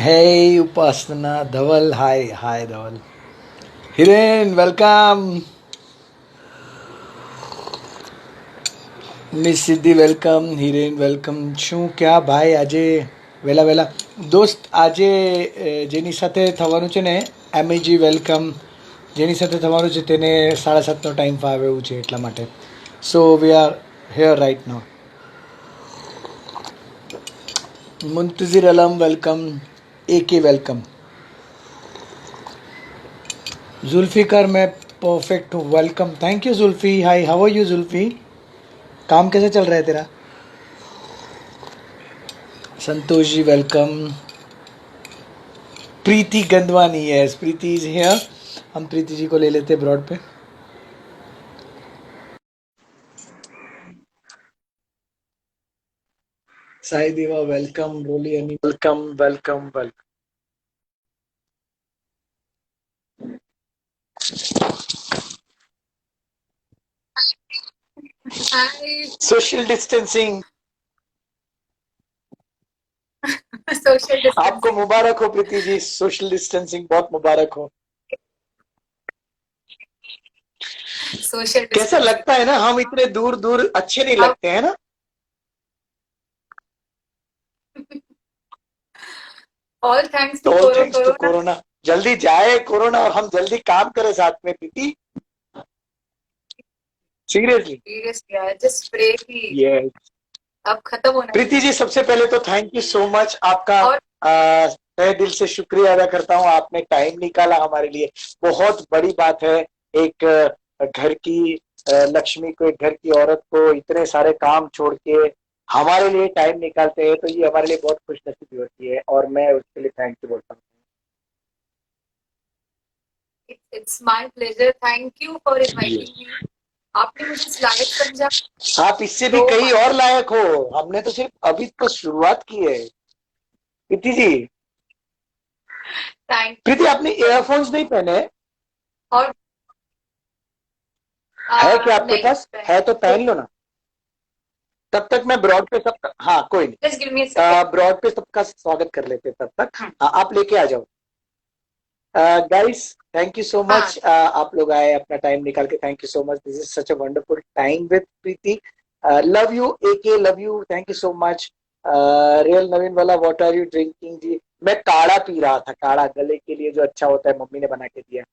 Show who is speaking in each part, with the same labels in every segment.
Speaker 1: Hey Upasana, Dhaval, hi Dhaval. Hiren, welcome. Miss Siddhi, welcome. Hiren, welcome. શું ક્યા ભાઈ આજે વેલા વેલા દોસ્ત આજે જેની સાથે થવાનું છે ને એમએજી વેલકમ જેની સાથે થવાનું છે તેને 7:30નો ટાઈમ ફાવે એવું છે એટલા માટે so we are here right now. Muntazir Alam welcome. A K welcome. Zulfikar मैं परफेक्ट हूँ. Welcome. Thank you Zulfi. Hi, how are you Zulfi? काम कैसे चल रहा है तेरा? Santosh ji welcome. Preeti Gandwani, yes Preeti is here. हम प्रीति जी को ले लेते हैं ब्रॉड पे. साई देवा वेलकम. रोली अनी welcome welcome welcome.
Speaker 2: Hi.
Speaker 1: Social distancing.
Speaker 2: Social
Speaker 1: आपको
Speaker 2: distancing.
Speaker 1: मुबारक हो प्रीति जी. सोशल डिस्टेंसिंग बहुत मुबारक हो.
Speaker 2: Social
Speaker 1: कैसा
Speaker 2: distancing.
Speaker 1: लगता है ना, हम इतने दूर दूर अच्छे नहीं
Speaker 2: How
Speaker 1: लगते हैं ना.
Speaker 2: all thanks to
Speaker 1: all thanks to
Speaker 2: Corona.
Speaker 1: Corona. जल्दी जाए कोरोना और हम जल्दी काम करें साथ में प्रीति. सीरियसली.
Speaker 2: Seriously, यार just pray कि
Speaker 1: यस.
Speaker 2: अब खत्म होना
Speaker 1: प्रीति
Speaker 2: चाहिए.
Speaker 1: जी, सबसे पहले तो थैंक यू सो मच. आपका
Speaker 2: और
Speaker 1: तहे दिल से शुक्रिया अदा करता हूँ. आपने टाइम निकाला हमारे लिए. बहुत बड़ी बात है. एक घर की लक्ष्मी को, एक घर की औरत को इतने सारे काम छोड़ के हमारे लिए टाइम निकालते हैं, तो ये हमारे लिए बहुत खुशनसीबी होती है और मैं उसके लिए थैंक यू बोलता हूँ.
Speaker 2: it's my pleasure. Thank you for inviting me. आपने मुझे इस लायक समझा.
Speaker 1: आप इससे भी
Speaker 2: तो
Speaker 1: कहीं और लायक हो. हमने तो सिर्फ अभी तो शुरुआत की है. Preeti ji,
Speaker 2: thank
Speaker 1: Preeti
Speaker 2: you.
Speaker 1: आपने ईयरफोन्स नहीं पहने?
Speaker 2: और
Speaker 1: है क्या आपके
Speaker 2: नहीं
Speaker 1: पास? है तो पहन लो ना. तब तक मैं ब्रॉड पे सब, हाँ कोई नहीं,
Speaker 2: just give me a second.
Speaker 1: ब्रॉड पे सबका स्वागत कर लेते हैं तब तक. हाँ, आप लेके आ जाओ. Guys, thank you so much. आप लोग आए अपना टाइम निकाल के. Thank you so much. This is such a wonderful time with Preeti. Love you A K, love you. Thank you so much. Real Naveen वाला, what are you drinking ji? मैं काढ़ा P रहा था. काढ़ा गले के लिए जो अच्छा होता है, मम्मी ने बना के दिया.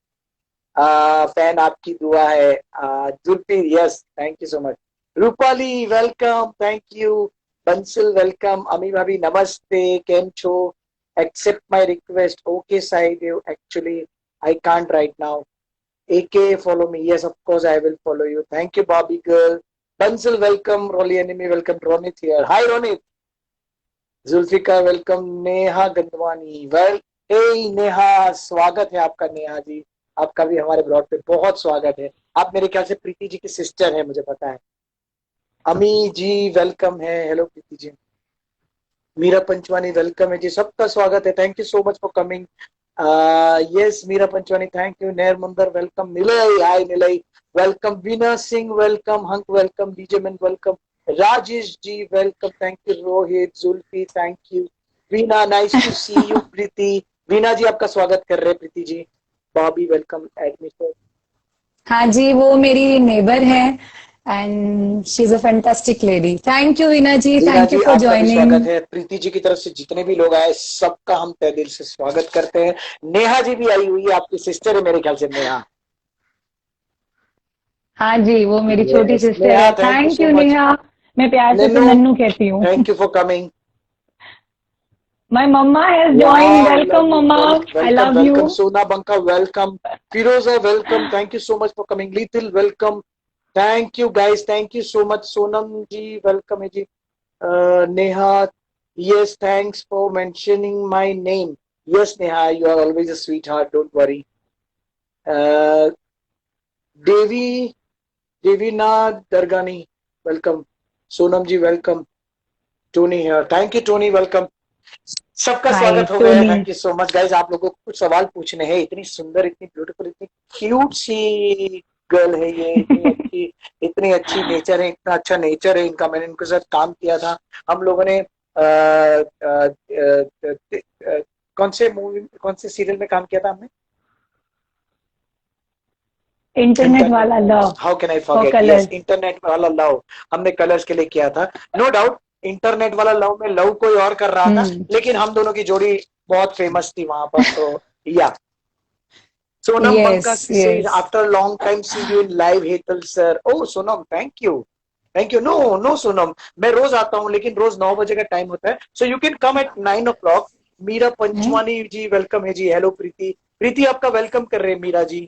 Speaker 1: फैन आपकी दुआ है. Zulfi, yes thank you so much. Rupali welcome. Thank you. Bansal welcome. अमी भाभी नमस्ते. केम छो? Accept my request. Okay, Saidev. Actually, I can't right now. AK, follow me. Yes, of course, I will follow you. Thank you, Bobby girl. Bansal, welcome. Rolly enemy, welcome. Ronit here. Hi, Ronit. Zulfika, welcome. Neha Gandwani, well. Hey Neha, स्वागत है आपका. नेहा जी, आपका भी हमारे blog पे बहुत स्वागत है. आप मेरे ख्याल से प्रीति जी की सिस्टर है, मुझे पता है. अमी जी वेलकम है. हेलो प्रीति जी. मीरा पंचवानी वेलकम है जी. सबका स्वागत है. Thank you so much for coming. Yes Meera Panchwani, thank you. नेर Mandar welcome. Nilay, hi Nilay, welcome. Veena Singh welcome. Hank welcome. DJ man welcome. Rajesh ji welcome. Thank you. Rohit, Zulfi, thank you. Veena, nice to see you. Preeti, Veena ji आपका स्वागत कर रहे हैं. Preeti ji. Bobby welcome. Admission.
Speaker 3: हाँ जी, वो मेरी नेबर है and she is a fantastic lady. Thank you Veena ji,
Speaker 1: Veena
Speaker 3: thank you
Speaker 1: ji
Speaker 3: for
Speaker 1: आपका भी
Speaker 3: ज्वाइनिंग.
Speaker 1: स्वागत है. प्रीति जी की तरफ से जितने भी लोग आए सबका हम तहे दिल से स्वागत करते हैं. नेहा जी भी आई हुई है. आपकी सिस्टर है मेरे ख्याल से नेहा.
Speaker 3: हाँ जी, वो मेरी छोटी
Speaker 1: Yes,
Speaker 3: सिस्टर
Speaker 1: नेहा,
Speaker 3: है.
Speaker 1: Thank you
Speaker 3: thank
Speaker 1: so
Speaker 3: you
Speaker 1: much.
Speaker 3: Neha. मैं प्यार से उसे
Speaker 1: नन्नू,
Speaker 3: नन्नू कहती हूँ.
Speaker 1: Thank you for coming.
Speaker 3: My mamma has joined.
Speaker 1: Wow,
Speaker 3: welcome mamma. I
Speaker 1: welcome
Speaker 3: love you.
Speaker 1: Welcome. Sona Banka welcome. Firoza welcome. Thank you so much for coming. Little welcome. Thank you guys, thank you so much. Sonam ji welcome है ji. Neha, yes, thanks for mentioning my name. Yes, Neha, you are always a sweetheart. Don't worry. Uh, Devi, Devina Dargani, welcome. Sonam ji, welcome. Tony here. Thank you, Tony. Welcome. सबका
Speaker 3: हाय
Speaker 1: स्वागत हो गया.
Speaker 3: Tony.
Speaker 1: Thank you so much guys. आप लोगों को कुछ सवाल पूछने हैं. इतनी सुंदर, इतनी ब्यूटीफुल, इतनी क्यूट सी गर्ल है ये. इतनी अच्छी नेचर है. इतना अच्छा नेचर है इनका. मैंने इनके साथ काम किया था. हम लोगों ने कौन से मूवी, कौन से सीरियल में काम किया था हमने?
Speaker 3: इंटरनेट वाला love
Speaker 1: how can I
Speaker 3: for
Speaker 1: forget,
Speaker 3: colours.
Speaker 1: Yes, internet वाला लव हमने कलर्स के लिए किया था। नो डाउट इंटरनेट वाला लव में लव कोई और कर रहा था, लेकिन हम दोनों की जोड़ी बहुत फेमस थी वहां पर। तो या Sonam
Speaker 3: yes
Speaker 1: Banka says,
Speaker 3: yes
Speaker 1: after a long time see you in live, Hetal sir. Oh, Sonam, thank you. Thank you. No, no, Sonam. मैं रोज आता हूँ, लेकिन रोज 9 बजे का टाइम होता है. So you can come at 9 o'clock. Meera Panchwani ji welcome है ji. Hello प्रीति. प्रीति आपका वेलकम कर रहे हैं Meera ji.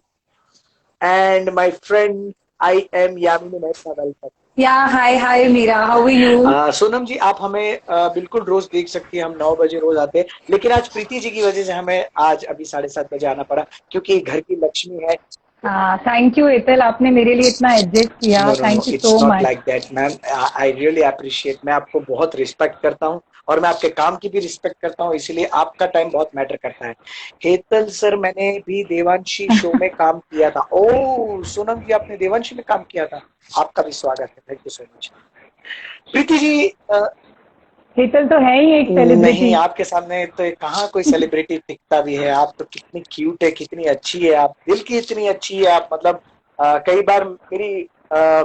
Speaker 1: And my friend, I am Yamini Mehta, welcome.
Speaker 3: Yeah hi Meera, how are you?
Speaker 1: Sonam ji आप हमें बिल्कुल रोज देख सकती हैं, हम 9 बजे रोज आते हैं, लेकिन आज प्रीति जी की वजह से हमें आज अभी 7:30 बजे आना पड़ा, क्योंकि घर की लक्ष्मी है.
Speaker 3: थैंक यू हेतल, आपने मेरे लिए इतना एडजस्ट किया,
Speaker 1: no no no,
Speaker 3: thank you
Speaker 1: it's
Speaker 3: so
Speaker 1: not
Speaker 3: much.
Speaker 1: Like that ma'am. I really appreciate. मैं आपको बहुत रिस्पेक्ट करता हूँ और मैं आपके काम की भी रिस्पेक्ट करता हूँ, इसीलिए आपका टाइम बहुत मैटर करता है. हेतल सर मैंने भी देवांशी शो में काम किया था. ओह सोनम जी आपने देवांशी में काम किया था, आपका भी स्वागत है. Thank you so much. Preeti ji
Speaker 3: Hetal तो है ही एक सेलिब्रिटी।
Speaker 1: नहीं, आपके सामने तो कहाँ कोई सेलिब्रिटी दिखता भी है. आप तो कितनी क्यूट है, कितनी अच्छी है, आप दिल की इतनी अच्छी है. आप मतलब कई बार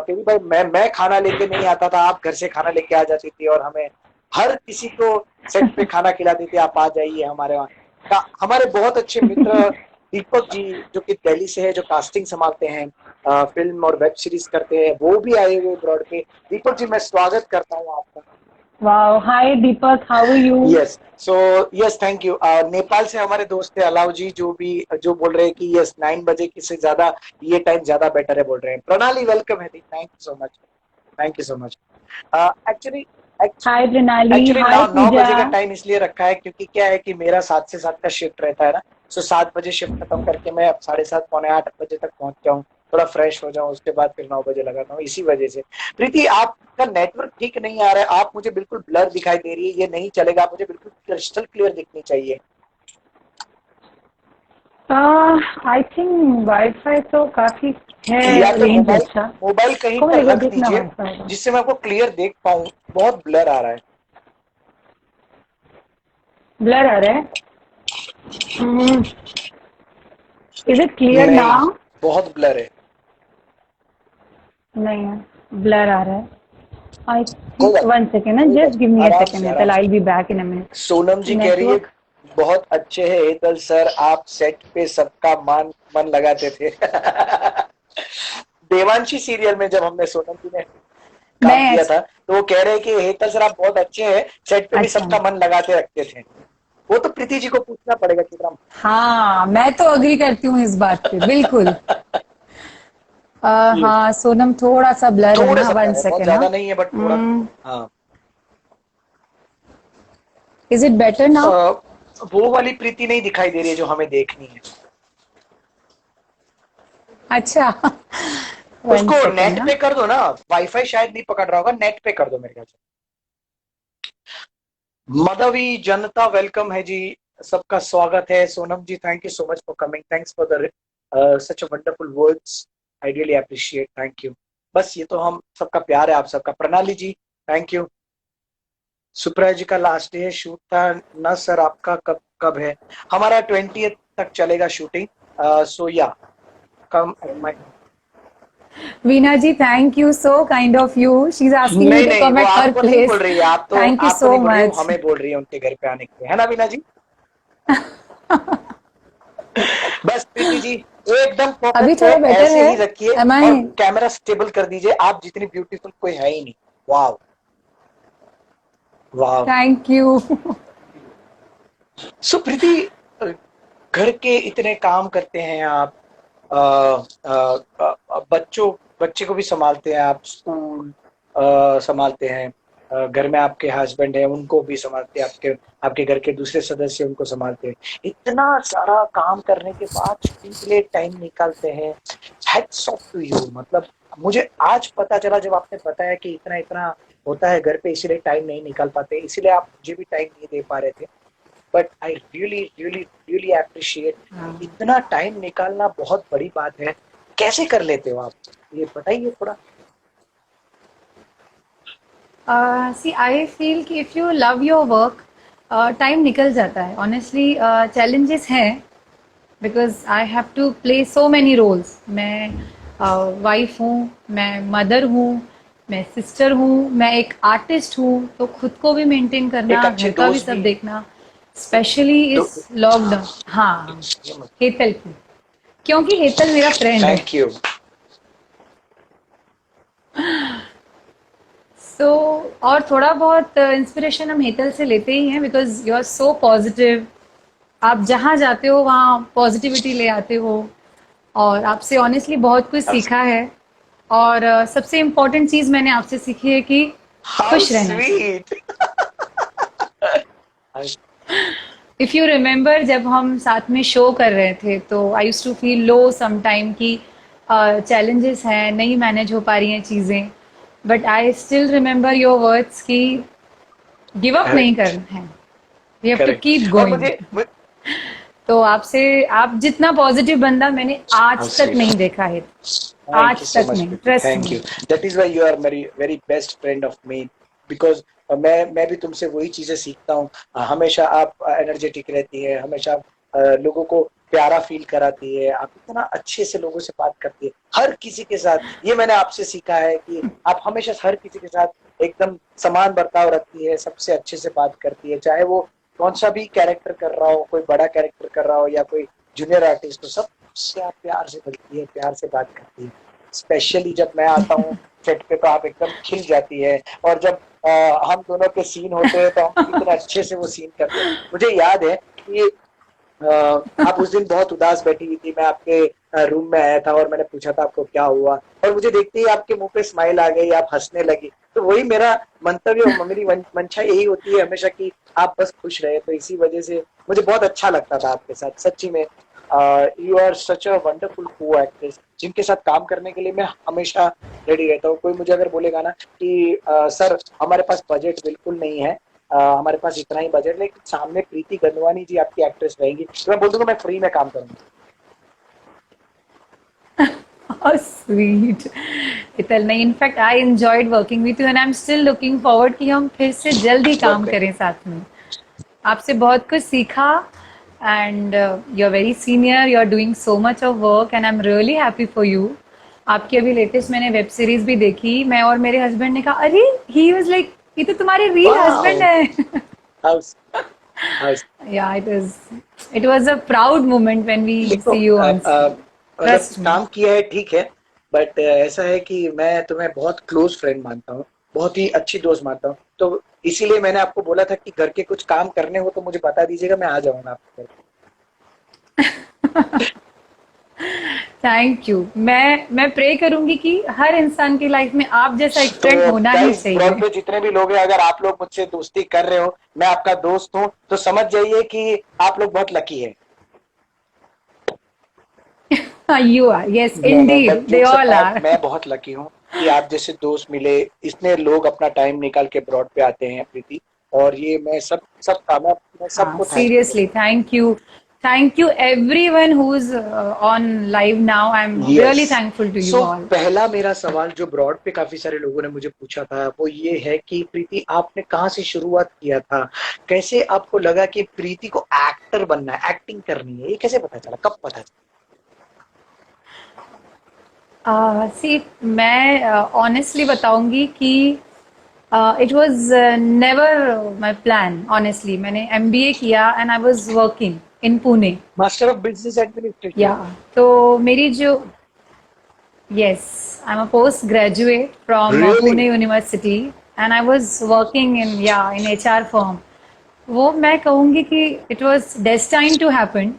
Speaker 1: कई बार मैं खाना लेके नहीं आता था, आप घर से खाना लेके आ जाती थी और हमें हर किसी को सेट पे खाना खिलाती थी. आप आ जाइए हमारे वहाँ. हमारे बहुत अच्छे मित्र दीपक जी जो कि दिल्ली से है, जो कास्टिंग संभालते हैं, फिल्म और वेब सीरीज करते हैं, वो भी आए हुए ब्रॉड पे. दीपक जी मैं स्वागत करता हूँ आपका.
Speaker 3: Wow, hi Deepak, how are you?
Speaker 1: Yes so yes thank you. Nepal से हमारे दोस्त है अलाउ जी, जो बोल रहे हैं कि यस 9 बजे की से ज्यादा ये टाइम ज्यादा बेटर है बोल रहे हैं. प्रणाली वेलकम है. Thank you so much. Thank you so much. Actually
Speaker 3: hi Pranali,
Speaker 1: actually
Speaker 3: हाय
Speaker 1: 9
Speaker 3: पूजा।
Speaker 1: बजे का टाइम इसलिए रखा है क्योंकि क्या है कि मेरा 7 से 7 का शिफ्ट रहता है ना. सो 7 बजे शिफ्ट खत्म करके मैं अब 7:30 पौने 8 बजे तक पहुंच जाऊँ, थोड़ा फ्रेश हो जाऊं, उसके बाद फिर 9 बजे लगाता हूँ. इसी वजह से प्रीति आपका नेटवर्क ठीक नहीं आ रहा है, आप मुझे बिल्कुल ब्लर दिखाई दे रही है, ये नहीं चलेगा. मुझे बिल्कुल क्रिस्टल क्लियर दिखनी चाहिए.
Speaker 3: आई थिंक वाईफाई तो काफी है,
Speaker 1: या तो
Speaker 3: रेंज अच्छा।
Speaker 1: मोबाइल कहीं
Speaker 3: कौन
Speaker 1: पर
Speaker 3: है
Speaker 1: रख
Speaker 3: देखना
Speaker 1: दीजिए
Speaker 3: वाईफाई?
Speaker 1: जिससे मैं आपको क्लियर देख पाऊं. बहुत ब्लर आ रहा है.
Speaker 3: ब्लर आ रहा है? इज इट क्लियर
Speaker 1: नहीं
Speaker 3: नाउ?
Speaker 1: बहुत ब्लर है.
Speaker 3: नहीं है, ब्लर आ रहा है. आई
Speaker 1: कोई बात
Speaker 3: वन सेकेंड ना,
Speaker 1: कोई बात
Speaker 3: जस्ट गिव मी अ
Speaker 1: आराम
Speaker 3: सेकेंड
Speaker 1: से
Speaker 3: हेतल,
Speaker 1: आराम
Speaker 3: आई
Speaker 1: से.
Speaker 3: Will be back in a minute.
Speaker 1: Sonam ji कह रही है
Speaker 3: नेटवर्क
Speaker 1: बहुत अच्छे है हेतल सर, आप सेट पे सबका मन लगाते थे. देवांशी सीरियल में जब हमने सोनम जी ने काम
Speaker 3: मैं
Speaker 1: किया था तो वो कह रहे हैं कि हेतल सर आप बहुत अच्छे हैं, सेट पे भी
Speaker 3: अच्छा,
Speaker 1: सबका मन लगाते रखते थे. वो तो प्रीति जी को पूछना पड़ेगा कितना.
Speaker 3: हाँ मैं तो अग्री करती हूँ इस बात पे बिल्कुल. हाँ सोनम थोड़ा सा ब्लर है
Speaker 1: थोड़ा
Speaker 3: ना,
Speaker 1: सा
Speaker 3: वन
Speaker 1: blur है, बहुत
Speaker 3: सेकेंड
Speaker 1: ज्यादा
Speaker 3: ना.
Speaker 1: नहीं है बट थोड़ा. हाँ
Speaker 3: इज इट बेटर नाउ?
Speaker 1: वो वाली प्रीति नहीं दिखाई दे रही है जो हमें देखनी है.
Speaker 3: अच्छा. वन
Speaker 1: उसको
Speaker 3: सेकेंड
Speaker 1: नेट
Speaker 3: ना.
Speaker 1: पे कर दो ना, वाईफाई शायद नहीं पकड़ रहा होगा, नेट पे कर दो मेरे ख्याल से. मधवी जनता वेलकम है जी, सबका स्वागत है. Sonam ji thank you so much for coming, thanks for the such a wonderful words, I really appreciate. Thank you. बस ये तो हम सबका प्यार है आप सबका. प्रणाली जी थैंक यू. सुप्रिया जी का लास्ट डे शूट था ना सर, आपका कब कब है? हमारा 20th तक चलेगा shooting. So yeah come at my.
Speaker 3: Veena ji, thank you, so kind of you. She is asking me
Speaker 1: नहीं
Speaker 3: टू
Speaker 1: नहीं
Speaker 3: कम
Speaker 1: वो
Speaker 3: एट हर
Speaker 1: आपको नहीं बोल
Speaker 3: प्लेस.
Speaker 1: रही है,
Speaker 3: थैंक यू
Speaker 1: आपको
Speaker 3: सो
Speaker 1: नहीं बोल रही है, वो
Speaker 3: मच.
Speaker 1: हमें बोल रही है उनके घर पे आने के लिए, है ना वीना जी. बस प्रीति जी एकदम
Speaker 3: अभी
Speaker 1: परफेक्ट है,
Speaker 3: थोड़ा बेटर
Speaker 1: ऐसे
Speaker 3: है?
Speaker 1: ही रखिए
Speaker 3: एम
Speaker 1: और
Speaker 3: आई?
Speaker 1: कैमरा स्टेबल कर दीजिए. आप जितनी ब्यूटीफुल कोई है ही नहीं. वाव वाव.
Speaker 3: Thank you.
Speaker 1: सो प्रीति घर के इतने काम करते हैं आप, बच्चे को भी संभालते हैं आप, स्कूल संभालते हैं, घर में आपके हस्बैंड हैं उनको भी संभालते हैं, आपके आपके घर के दूसरे सदस्य उनको संभालते हैं. इतना सारा काम करने के बाद शूटिंग के लिए टाइम निकालते हैं. Hats off to you. मतलब मुझे आज पता चला जब आपने बताया कि इतना इतना होता है घर पे, इसीलिए टाइम नहीं निकाल पाते, इसीलिए आप मुझे भी टाइम नहीं दे पा रहे थे. But I really really really appreciate. इतना टाइम निकालना बहुत बड़ी बात है. कैसे कर लेते हो आप, ये बताइए थोड़ा.
Speaker 2: See, I feel कि if you love your work,
Speaker 3: time निकल जाता है ऑनेस्टली। चैलेंजेस हैं because I have to play so many roles. मैं वाइफ हूँ, मैं मदर हूँ, मैं सिस्टर हूँ, मैं एक आर्टिस्ट हूँ, तो खुद को भी मेंटेन
Speaker 1: एक
Speaker 3: करना,
Speaker 1: अच्छे
Speaker 3: घर का भी
Speaker 1: दोस्त
Speaker 3: सब
Speaker 1: भी।
Speaker 3: देखना, स्पेशली
Speaker 1: दो,
Speaker 3: इस लॉकडाउन। हाँ, हेतल की, क्योंकि हेतल मेरा फ्रेंड है।
Speaker 1: Thank you.
Speaker 3: सो और थोड़ा बहुत इंस्पिरेशन हम हेतल से लेते ही हैं because you are so positive. आप जहाँ जाते हो वहाँ पॉजिटिविटी ले आते हो, और आपसे ऑनेस्टली बहुत कुछ सीखा है। और सबसे इम्पोर्टेंट चीज मैंने आपसे सीखी है कि
Speaker 1: हाउ
Speaker 3: खुश रहना चाहिए।
Speaker 1: स्वीट।
Speaker 3: इफ यू रिमेम्बर, जब हम साथ में शो कर रहे थे तो I use to feel low some time कि चैलेंजेस हैं, नहीं मैनेज हो पा रही हैं चीजें, but I still remember your words कि गिव अप नहीं
Speaker 1: करेक्ट।
Speaker 3: करना है, we have to keep
Speaker 1: correct. और
Speaker 3: गोइंग। तो आपसे, आप जितना पॉजिटिव बंदा मैंने
Speaker 1: हाउ
Speaker 3: आज तक
Speaker 1: स्वीट।
Speaker 3: नहीं देखा है,
Speaker 1: थैंक यू
Speaker 3: आज
Speaker 1: सो
Speaker 3: तक
Speaker 1: मच
Speaker 3: नहीं,
Speaker 1: Preeti,
Speaker 3: trust
Speaker 1: thank
Speaker 3: me.
Speaker 1: You. That is why you are मेरी very best friend of me, because मैं भी तुमसे वही चीजें सीखता हूँ। हमेशा आप एनर्जेटिक रहती है, हमेशा लोगों को प्यारा फील कराती है, आप इतना अच्छे से लोगों से बात करती है हर किसी के साथ। ये मैंने आपसे सीखा है कि आप हमेशा हर किसी के साथ एकदम समान बर्ताव रखती है, सबसे अच्छे से बात करती है, चाहे वो कौन सा भी कैरेक्टर कर रहा हो, कोई बड़ा कैरेक्टर कर रहा हो या कोई जूनियर आर्टिस्ट हो, सब उससे आप प्यार से मिलती है, प्यार से बात करती है। स्पेशली जब मैं आता हूँ सेट पे तो आप एकदम खिल जाती है। और जब हम दोनों के सीन होते हैं तो हम कितने अच्छे से वो सीन करते हैं। मुझे याद है कि आप उस दिन बहुत उदास बैठी हुई थी, मैं आपके रूम में आया था और मैंने पूछा था आपको क्या हुआ, और मुझे देखते ही आपके मुंह पे स्माइल आ गई, आप हंसने लगी। तो वही मेरा मंतव्य, मेरी मंशा यही होती है हमेशा कि आप बस खुश रहे। तो इसी वजह से मुझे बहुत अच्छा लगता था आपके साथ, सच्ची में। You are such a wonderful co actress, जिनके साथ काम करने के लिए मैं हमेशा रेडी रहता हूँ। कोई मुझे अगर बोलेगा ना कि सर हमारे पास बजट बिल्कुल नहीं है, हमारे पास इतना ही बजट, लेकिन सामने प्रीति गंधवानी जी आपकी एक्ट्रेस रहेंगी, तो मैं बोल दूंगा मैं फ्री में काम करूंगा।
Speaker 3: How sweet. इतल नहीं, in fact I enjoyed working with you and I am still looking forward कि हम फिर से जल्द ही काम
Speaker 1: परफेक्ट।
Speaker 3: करें साथ में। आपसे बहुत कुछ सीखा, and you are very senior, you are doing so much of work and I am really happy for you. आपकी अभी लेटेस्ट मैंने वेब सीरीज भी देखी, मैं और मेरे हस्बैंड ने कहा अरे ही वाज लाइक ये तो तुम्हारे रियल हस्बैंड
Speaker 1: वाओ।
Speaker 3: है।
Speaker 1: House house.
Speaker 3: Yeah it was a proud moment when we
Speaker 1: देखो
Speaker 3: सी यू ऑन स्क्रीन।
Speaker 1: मतलब
Speaker 3: ट्रस्ट मी।
Speaker 1: काम किया है ठीक है, बट ऐसा है कि मैं तुम्हें बहुत क्लोज फ्रेंड मानता हूँ, बहुत ही अच्छी दोस्त मानता हूँ। तो इसीलिए मैंने आपको बोला था कि घर के कुछ काम करने हो तो मुझे बता दीजिएगा, मैं आ जाऊंगा आपके घर।
Speaker 3: Thank you. मैं प्रे करूंगी कि हर इंसान की लाइफ में आप जैसा एक
Speaker 1: तो
Speaker 3: फ्रेंड होना ही
Speaker 1: गाइस, ब्रॉड
Speaker 3: चाहिए।
Speaker 1: पे जितने भी लोग हैं, अगर आप लोग मुझसे दोस्ती कर रहे हो, मैं आपका दोस्त हूँ, तो समझ जाइए कि आप लोग बहुत लकी है।
Speaker 3: यू आर, यस
Speaker 1: नहीं,
Speaker 3: indeed,
Speaker 1: but
Speaker 3: the
Speaker 1: jokes
Speaker 3: all
Speaker 1: apart,
Speaker 3: are.
Speaker 1: मैं बहुत लकी हूँ कि आप जैसे दोस्त मिले। इतने लोग अपना टाइम निकाल के ब्रॉड पे आते हैं प्रीति, और ये मैं मैं
Speaker 3: हाँ,
Speaker 1: सबको thank you
Speaker 3: seriously thank you everyone who is on live now, I am
Speaker 1: बोलूँ। Yes.
Speaker 3: Really thankful to you
Speaker 1: so
Speaker 3: all.
Speaker 1: पहला मेरा सवाल जो ब्रॉड पे काफी सारे लोगों ने मुझे पूछा था वो ये है कि प्रीति आपने कहाँ से शुरुआत किया था, कैसे आपको लगा कि प्रीति को एक्टर बनना है, एक्टिंग करनी है, ये कैसे पता चला, कब पता चला?
Speaker 3: सी, मैं ऑनेस्टली बताऊंगी कि it was never my plan. Honestly मैंने एमबीए किया and I was working in Pune.
Speaker 1: Master of business
Speaker 3: या
Speaker 1: एडमिनिस्ट्रेशन।
Speaker 3: तो मेरी जो, yes, I'm a postgraduate from Pune
Speaker 1: really?
Speaker 3: University and I was working in, yeah, in HR firm. वो मैं कहूँगी कि it was destined to happen.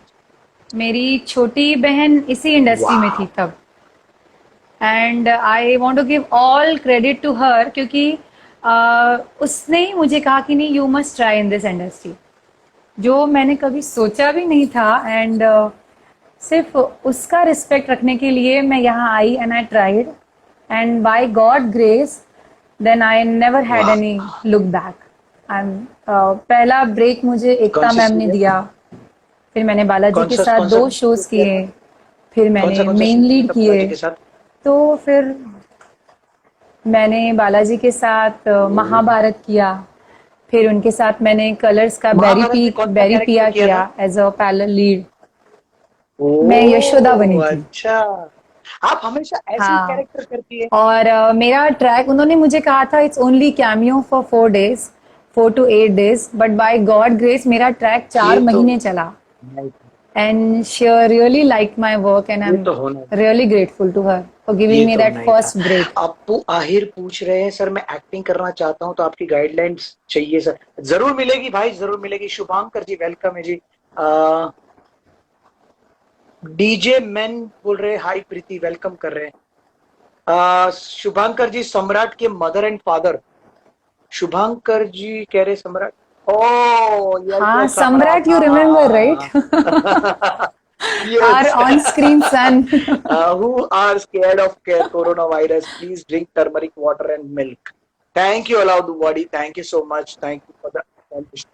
Speaker 3: मेरी छोटी बहन इसी इंडस्ट्री में थी
Speaker 1: वाह।
Speaker 3: तब, and I want to give all credit to her, क्योंकि उसने ही मुझे कहा कि नहीं, you must try in this industry, जो मैंने कभी सोचा भी नहीं था। एंड सिर्फ उसका रिस्पेक्ट रखने के लिए मैं यहाँ आई and I tried, and by God grace then I never had
Speaker 1: वाह।
Speaker 3: Any look back. एंड पहला ब्रेक मुझे
Speaker 1: कौन
Speaker 3: एकता
Speaker 1: सी
Speaker 3: मैम ने
Speaker 1: सीरियल?
Speaker 3: दिया, फिर मैंने बालाजी के साथ
Speaker 1: कौन सा
Speaker 3: 2 शोज किए, फिर मैंने
Speaker 1: कौन सा
Speaker 3: मेन
Speaker 1: सीरियल
Speaker 3: लीड
Speaker 1: था
Speaker 3: किए।
Speaker 1: बालाजी के साथ?
Speaker 3: तो फिर मैंने बालाजी के साथ
Speaker 1: ओह।
Speaker 3: महाभारत किया, फिर उनके साथ मैंने कलर्स का
Speaker 1: महाभारत में कौन सा
Speaker 3: बेरी
Speaker 1: कैरेक्टर
Speaker 3: पिया
Speaker 1: किया
Speaker 3: किया
Speaker 1: था?
Speaker 3: As a parallel lead. मैं यशोदा बनी
Speaker 1: ओह
Speaker 3: थी।
Speaker 1: अच्छा, आप हमेशा ऐसे ही
Speaker 3: हाँ।
Speaker 1: कैरेक्टर करती है।
Speaker 3: और मेरा ट्रैक उन्होंने मुझे कहा था it's only cameo for 4 days, 4 to 8 days, but by God grace मेरा ट्रैक
Speaker 1: ये
Speaker 3: 4 महीने चला।
Speaker 1: नहीं,
Speaker 3: and she really like my work and I
Speaker 1: ये
Speaker 3: एम
Speaker 1: तो होना ही,
Speaker 3: really grateful to her for giving
Speaker 1: ये
Speaker 3: मी
Speaker 1: तो
Speaker 3: दैट
Speaker 1: होना ही था।
Speaker 3: First break.
Speaker 1: अप्पू आहिर पूछ रहे हैं सर मैं एक्टिंग करना चाहता हूँ तो आपकी गाइडलाइंस चाहिए सर। जरूर मिलेगी भाई, जरूर मिलेगी। शुभांकर जी वेलकम है जी। डीजे मैन बोल रहे हाई प्रीति, वेलकम कर रहे हैं। शुभांकर जी सम्राट के mother and father, Shubhankar ji कह रहे सम्राट। ओ यस
Speaker 3: हाँ,
Speaker 1: यस सम्राट,
Speaker 3: सम्राट यू
Speaker 1: हाँ
Speaker 3: रिमेम्बर राइट?
Speaker 1: हाँ
Speaker 3: are
Speaker 1: yes.
Speaker 3: On screen son.
Speaker 1: Who are scared of coronavirus, please drink turmeric water and milk. Thank you Alauddin, thank you so much, thank you for the information.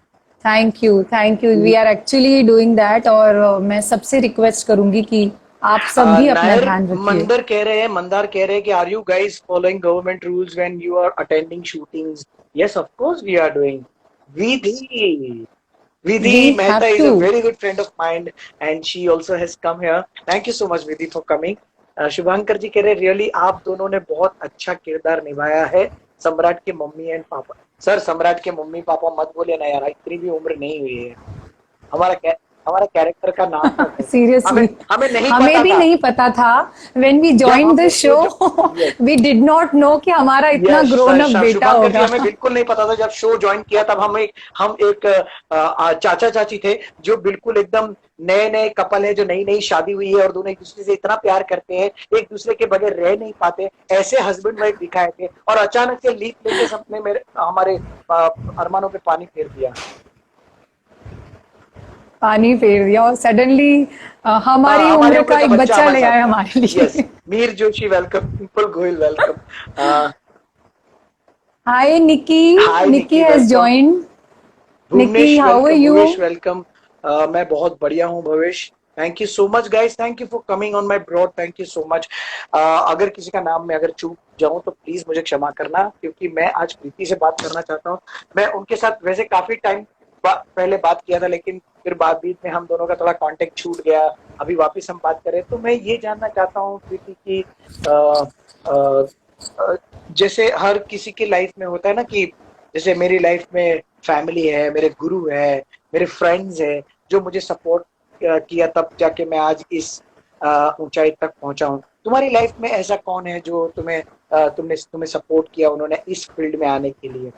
Speaker 3: Thank you, thank you. We are actually doing that और मैं सबसे request करूंगी कि आप सब भी अपना
Speaker 1: नायर
Speaker 3: ध्यान रखिए।
Speaker 1: मंदर कह रहे हैं, मंदार कह रहे हैं कि are you guys following government rules when you are attending shootings? Yes of course we are doing. Vidhi, Vidhi
Speaker 3: we
Speaker 1: Mehta
Speaker 3: have
Speaker 1: is
Speaker 3: to.
Speaker 1: a very good friend of mine and she also has come here. Thank you so much Vidhi for coming. Shubhankar ji कह रहे really आप दोनों ने बहुत अच्छा किरदार निभाया है सम्राट के मम्मी एंड पापा। सर सम्राट के मम्मी पापा मत बोले ना यार, इतनी भी उम्र नहीं हुई है। हमारा कैरेक्टर का नाम था सर। हमें
Speaker 3: सीरियसली
Speaker 1: हमें नहीं
Speaker 3: हमें
Speaker 1: पता
Speaker 3: भी
Speaker 1: था
Speaker 3: नहीं पता था व्हेन वी
Speaker 1: जब
Speaker 3: जॉइंड द
Speaker 1: हमने
Speaker 3: show.
Speaker 1: yes,
Speaker 3: we did not know कि हमारा इतना
Speaker 1: यस
Speaker 3: ग्रोन अप बेटा
Speaker 1: शुभांकर जी
Speaker 3: होगा।
Speaker 1: हमें बिल्कुल नहीं पता था। जब शो ज्वाइन किया तब हम एक चाचा चाची थे जो बिल्कुल एकदम नए नए कपल है, जो नई नई शादी हुई है और दोनों एक दूसरे से इतना प्यार करते हैं, एक दूसरे के बगैर रह नहीं पाते, ऐसे हस्बैंड वाइफ दिखाए थे। और अचानक से लीप लेके सबने हमारे अरमानों पे पानी फेर दिया।
Speaker 3: पानी फेर दिया और सडनली हमारी
Speaker 1: हमारी
Speaker 3: उम्र का एक
Speaker 1: बच्चा
Speaker 3: बच्चा
Speaker 1: हमारे
Speaker 3: ले
Speaker 1: साथ
Speaker 3: आए
Speaker 1: था।
Speaker 3: हमारे
Speaker 1: यस,
Speaker 3: लिए।
Speaker 1: मीर जोशी वेलकम, पिंपल Goyal welcome.
Speaker 3: Hi Nikki,
Speaker 1: hi
Speaker 3: Nikki
Speaker 1: Nikki
Speaker 3: has
Speaker 1: welcome,
Speaker 3: joined. Nikki
Speaker 1: Bhuvnesh
Speaker 3: how are
Speaker 1: welcome,
Speaker 3: you?
Speaker 1: Bhavesh welcome. मैं बहुत बढ़िया हूँ Bhavesh. Thank you so much guys, thank you for coming on my broad, thank you so much. अगर किसी का नाम मैं अगर चूक जाऊं तो प्लीज मुझे क्षमा करना, क्योंकि मैं आज प्रीति से बात करना चाहता हूँ। मैं उनके साथ वैसे काफी टाइम पहले बात किया था, लेकिन फिर बाद बीच में हम दोनों का थोड़ा कांटेक्ट छूट गया। अभी वापस हम बात करें तो मैं ये जानना चाहता हूँ प्रीति की जैसे हर किसी की लाइफ में होता है ना कि जैसे मेरी लाइफ में फैमिली है, मेरे गुरु है, मेरे फ्रेंड्स है जो मुझे सपोर्ट किया, तब जाके मैं आज इस ऊंचाई तक पहुंचा हूं। तुम्हारी लाइफ में ऐसा कौन है जो तुम्हें सपोर्ट किया उन्होंने इस फील्ड में आने के लिए?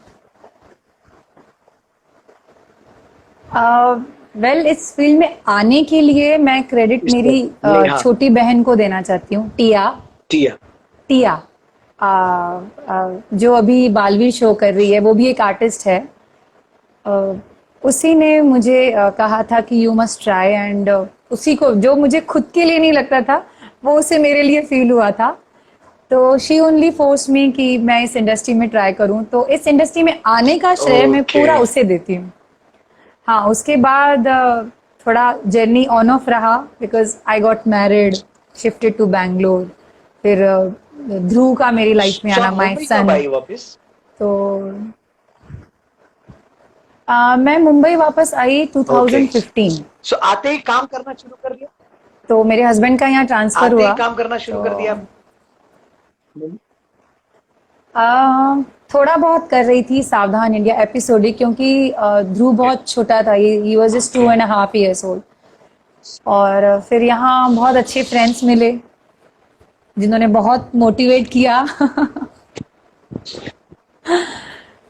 Speaker 3: वेल इस फील्ड में आने के लिए मैं क्रेडिट
Speaker 1: इसको
Speaker 3: मेरी
Speaker 1: नेहा,
Speaker 3: छोटी बहन को देना चाहती हूँ, टिया।
Speaker 1: टिया।
Speaker 3: टिया जो अभी बालवीर शो कर रही है, वो भी एक आर्टिस्ट है। उसी ने मुझे कहा था कि यू मस्ट ट्राई, एंड उसी को जो मुझे खुद के लिए नहीं लगता था वो उसे मेरे लिए फील हुआ था। तो शी ओनली फोर्स मी कि मैं इस इंडस्ट्री में ट्राई करूं। तो इस इंडस्ट्री में आने का श्रेय मैं
Speaker 1: ओके,
Speaker 3: पूरा उसे देती हूँ। हाँ, उसके बाद थोड़ा जर्नी ऑन ऑफ रहा because I got married, shifted to Bangalore. फिर ध्रुव का मेरी लाइफ में
Speaker 1: तो
Speaker 3: आना,
Speaker 1: आप
Speaker 3: माय
Speaker 1: मुंबई कब
Speaker 3: सन।
Speaker 1: आई वापस?
Speaker 3: तो मैं मुंबई वापस आई 2015।
Speaker 1: सो आते ही काम करना शुरू कर दिया?
Speaker 3: तो मेरे हस्बैंड का यहाँ ट्रांसफर
Speaker 1: आते ही
Speaker 3: हुआ।
Speaker 1: काम करना शुरू कर दिया?
Speaker 3: तो थोड़ा बहुत कर रही थी सावधान इंडिया एपिसोडिक, क्योंकि ध्रुव बहुत छोटा था, he was just 2.5 years old. और फिर यहाँ बहुत अच्छे फ्रेंड्स मिले जिन्होंने बहुत मोटिवेट किया।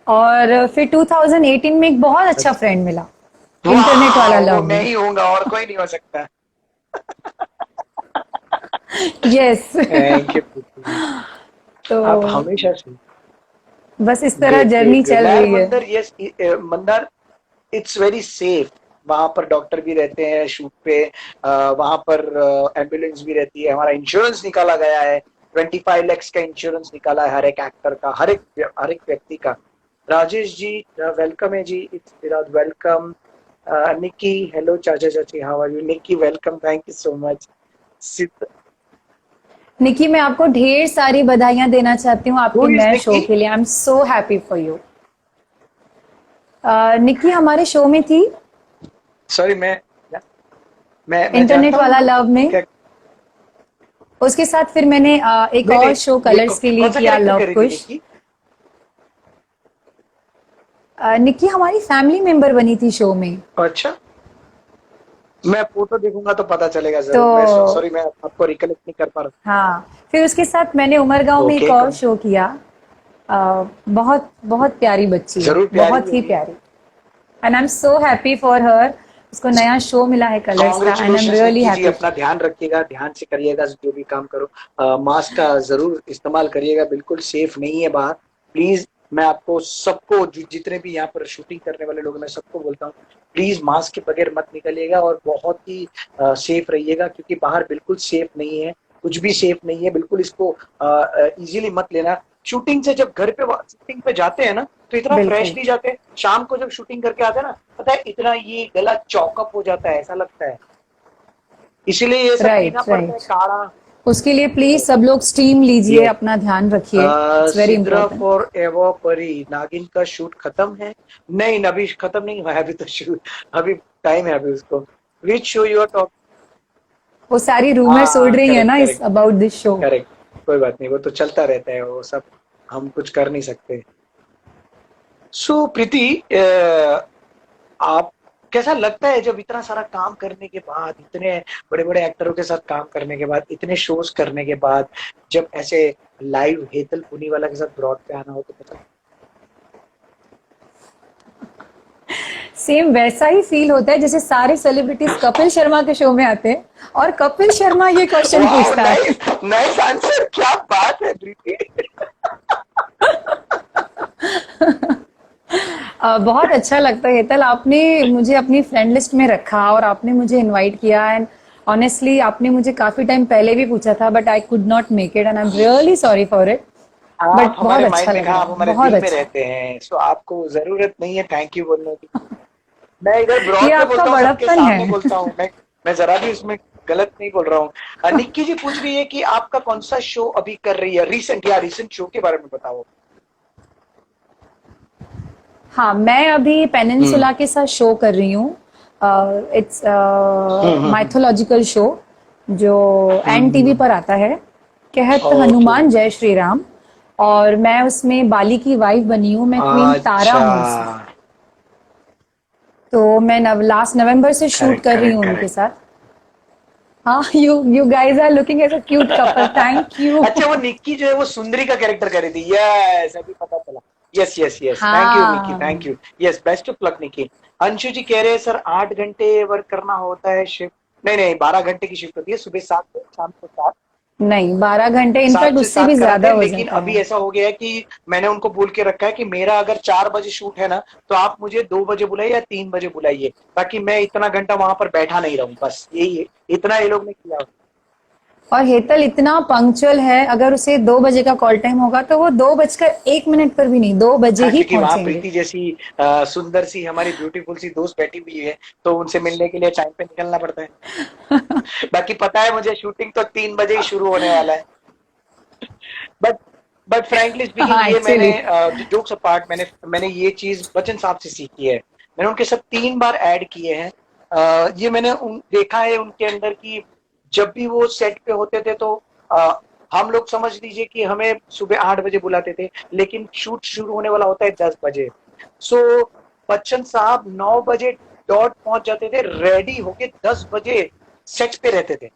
Speaker 3: और फिर 2018 में एक बहुत अच्छा फ्रेंड मिला, इंटरनेट वाला
Speaker 1: वाह, वो
Speaker 3: लव
Speaker 1: मैं
Speaker 3: में।
Speaker 1: ही होऊंगा और कोई नहीं हो सकता।
Speaker 3: यस।
Speaker 1: Thank you.
Speaker 3: तो
Speaker 1: आप हमेशा से
Speaker 3: बस इस तरह
Speaker 1: ग्रेट ग्रेट
Speaker 3: जर्नी
Speaker 1: ग्रेट।
Speaker 3: चल
Speaker 1: नायर
Speaker 3: रही है।
Speaker 1: मंदिर, yes Mandar, it's very safe. वहां पर डॉक्टर भी रहते हैं शूट पे, वहां पर एम्बुलेंस भी रहती है। हमारा इंश्योरेंस निकाला गया है, 25 lakhs का इंश्योरेंस निकाला है हर एक एक्टर का, हर एक व्यक्ति का। राजेश जी वेलकम है ji, it's Virat welcome. Niki hello चाचा चाची, how are you? Niki welcome, thank you so much.
Speaker 3: Niki, मैं आपको ढेर सारी बधाइयां देना चाहती हूँ आपके
Speaker 1: Who is
Speaker 3: नए शो
Speaker 1: Nikki?
Speaker 3: के लिए। आई am so happy for you. Nikki हमारे शो में थी,
Speaker 1: सॉरी मैं
Speaker 3: इंटरनेट
Speaker 1: जानता
Speaker 3: वाला
Speaker 1: हूँ
Speaker 3: लव में।
Speaker 1: क्या।
Speaker 3: उसके साथ फिर मैंने एक
Speaker 1: नहीं
Speaker 3: और
Speaker 1: नहीं,
Speaker 3: शो
Speaker 1: ये
Speaker 3: कलर्स के लिए
Speaker 1: कौन सा
Speaker 3: किया,
Speaker 1: कैरेक्टर
Speaker 3: लव
Speaker 1: कर रही थी
Speaker 3: कुश।
Speaker 1: निक्की?
Speaker 3: निक्की हमारी फैमिली मेंबर बनी थी शो में।
Speaker 1: अच्छा, मैं फोटो देखूंगा तो पता चलेगा
Speaker 3: तो
Speaker 1: जरूर। मैं सॉरी, मैं आपको रिकलेक्ट नहीं कर पा रहा।
Speaker 3: हाँ, फिर उसके साथ मैंने उमरगांव में एक
Speaker 1: ओके,
Speaker 3: और शो किया। बहुत बहुत प्यारी बच्ची है,
Speaker 1: जरूर प्यारी
Speaker 3: बहुत ही
Speaker 1: होगी।
Speaker 3: प्यारी। And I am so happy for her. उसको नया शो मिला है कलर्स का, and I am
Speaker 1: congratulation
Speaker 3: really
Speaker 1: Nikki ji,
Speaker 3: happy.
Speaker 1: अपना ध्यान रखिएगा, ध्यान से करिएगा जो भी काम करो। मास्क का जरूर इस्तेमाल करिएगा, बिल्कुल सेफ नहीं है बाहर। प्लीज, मैं आपको सबको जितने भी यहाँ पर शूटिंग करने वाले लोग हैं, मैं सबको बोलता हूँ, प्लीज मास्क के बगैर मत निकलिएगा और बहुत ही सेफ रहिएगा, क्योंकि बाहर बिल्कुल सेफ नहीं है, कुछ भी सेफ नहीं है। बिल्कुल इसको इजीली मत लेना। शूटिंग से जब घर पे शूटिंग पे जाते हैं ना, तो इतना फ्रेश
Speaker 3: बिल्कुल
Speaker 1: नहीं जाते। शाम को जब शूटिंग करके आते हैं ना, पता है इतना ये गला चौकअप हो जाता है, ऐसा लगता है। इसीलिए ये सब पीना
Speaker 3: राइट
Speaker 1: पड़ता है,
Speaker 3: राइट।
Speaker 1: काढ़ा।
Speaker 3: उसके लिए प्लीज सब लोग स्टीम लीजिए,
Speaker 1: यस।
Speaker 3: अपना ध्यान रखिए, it's very
Speaker 1: Sidra
Speaker 3: important.
Speaker 1: For एवो परी, नागिन का शूट खत्म है? नहीं, अभी खत्म नहीं हुआ है, अभी तो शूट, अभी टाइम है अभी उसको। Which show you are talk?
Speaker 3: वो सारी रूमर्स उड़
Speaker 1: हाँ,
Speaker 3: रही है
Speaker 1: करेक्ट
Speaker 3: ना इस
Speaker 1: correct
Speaker 3: about this show.
Speaker 1: Correct. कोई बात नहीं, वो तो चलता रहता है, वो सब हम कुछ कर नहीं सकते। सो प्रीति, आप, कैसा लगता है जब इतना सारा काम करने के बाद, इतने बड़े बड़े एक्टरों के साथ काम करने के बाद, इतने शोज करने के बाद, जब ऐसे लाइव हेतल पुनीवाला के साथ ब्रॉड पे आना हो तो कैसा?
Speaker 3: सेम वैसा ही फील होता है जैसे सारे सेलिब्रिटीज कपिल शर्मा के शो में आते हैं और कपिल शर्मा ये क्वेश्चन
Speaker 1: वाओ,
Speaker 3: पूछता है।
Speaker 1: नाइस नाइस आंसर, क्या बात है प्रीति।
Speaker 3: बहुत अच्छा लगता है हेतल, आपने मुझे अपनी फ्रेंड लिस्ट में रखा और आपने मुझे इनवाइट किया। एंड ऑनेस्टली आपने मुझे काफी टाइम पहले भी पूछा था, but I could not make it and I am really sorry for it.
Speaker 1: आप
Speaker 3: बट बहुत
Speaker 1: हमारे
Speaker 3: अच्छा
Speaker 1: माइंड में
Speaker 3: लग
Speaker 1: कहा,
Speaker 3: रहा
Speaker 1: आप
Speaker 3: है,
Speaker 1: हमारे
Speaker 3: बहुत
Speaker 1: दिल में
Speaker 3: अच्छा।
Speaker 1: रहते हैं, सो आपको जरूरत नहीं है थैंक यू बोलने की। मैं इधर
Speaker 3: ये
Speaker 1: ब्रॉड पे
Speaker 3: आपका
Speaker 1: बोलता हूँ, सबके
Speaker 3: बड़प्पन
Speaker 1: सामने
Speaker 3: है।
Speaker 1: बोलता हूँ। मैं जरा भी उसमें गलत नहीं बोल रहा हूँ। निक्की जी पूछ रही है कि आपका कौन सा शो अभी कर रही है, रिसेंट, या रिसेंट शो के बारे में बताओ।
Speaker 3: हाँ, मैं अभी पेनिनसुला के साथ शो कर रही हूँ। It's
Speaker 1: hmm.
Speaker 3: माइथोलॉजिकल शो जो एन टीवी पर आता है, कहत
Speaker 1: ओके।
Speaker 3: हनुमान जय श्री राम। और मैं उसमें बाली की वाइफ बनी हूँ, मैं क्वीन तारा
Speaker 1: अच्छा,
Speaker 3: हूँ उसमें। तो मैं लास्ट नवंबर से शूट
Speaker 1: करेक्ट
Speaker 3: कर रही
Speaker 1: करेक्ट
Speaker 3: हूँ उनके
Speaker 1: करेक्ट।
Speaker 3: साथ। हाँ, you guys are looking as a cute couple, thank you.
Speaker 1: अच्छा, वो निक्की जो है वो सुंदरी का कैरेक्टर कर रही थी, यस, अभी पता चला। Yes yes yes, thank you Nikki, thank
Speaker 3: हाँ,
Speaker 1: you. Yes, best of luck Nikki. Anshu ji कह रहे हैं सर 8 घंटे वर्क करना होता है शिफ्ट? नहीं नहीं, 12 घंटे की शिफ्ट होती है, सुबह 7 से शाम को 7।
Speaker 3: नहीं 12 घंटे,
Speaker 1: सात
Speaker 3: इनफैक्ट
Speaker 1: से
Speaker 3: उससे
Speaker 1: सात
Speaker 3: भी
Speaker 1: कराते
Speaker 3: ज्यादा
Speaker 1: हैं,
Speaker 3: हो
Speaker 1: लेकिन
Speaker 3: जाता
Speaker 1: अभी
Speaker 3: है।
Speaker 1: ऐसा हो गया है कि मैंने उनको बोल के रखा है कि मेरा अगर 4 बजे शूट है ना, तो आप मुझे 2 बजे बुलाइए या 3 बजे बुलाइए, ताकि मैं इतना घंटा वहां पर बैठा नहीं रहूं, बस यही है, इतना ये लोग ने किया।
Speaker 3: और हेतल इतना पंक्चुअल है, अगर उसे 2 बजे का कॉल टाइम होगा तो वो 2 बजकर 1 मिनट पर भी नहीं, 2 बजे
Speaker 1: हाँ,
Speaker 3: ही
Speaker 1: क्योंकि वहां
Speaker 3: पहुंचेंगे।
Speaker 1: प्रीति जैसी सुंदर सी हमारी ब्यूटीफुल सी दोस्त बैठी हुई है, तो उनसे मिलने के लिए टाइम पे निकलना पड़ता है। बाकी पता है मुझे शूटिंग तो 3 बजे ही शुरू होने वाला है। बट बट फ्रैंकली स्पीकिंग,
Speaker 3: हाँ
Speaker 1: ये मैंने
Speaker 3: एक्चुअली।
Speaker 1: जोक्स अपार्ट, मैंने ये चीज बच्चन साहब से सीखी है। मैंने उनके साथ 3 बार ऐड किए हैं। ये मैंने देखा है उनके अंदर की, जब भी वो सेट पे होते थे तो हम लोग समझ लीजिए कि हमें सुबह 8 बजे बुलाते थे, लेकिन शूट शुरू होने वाला होता है 10 बजे। सो बच्चन साहब 9 बजे डॉट पहुंच जाते थे, रेडी होके 10 बजे सेट पे रहते थे।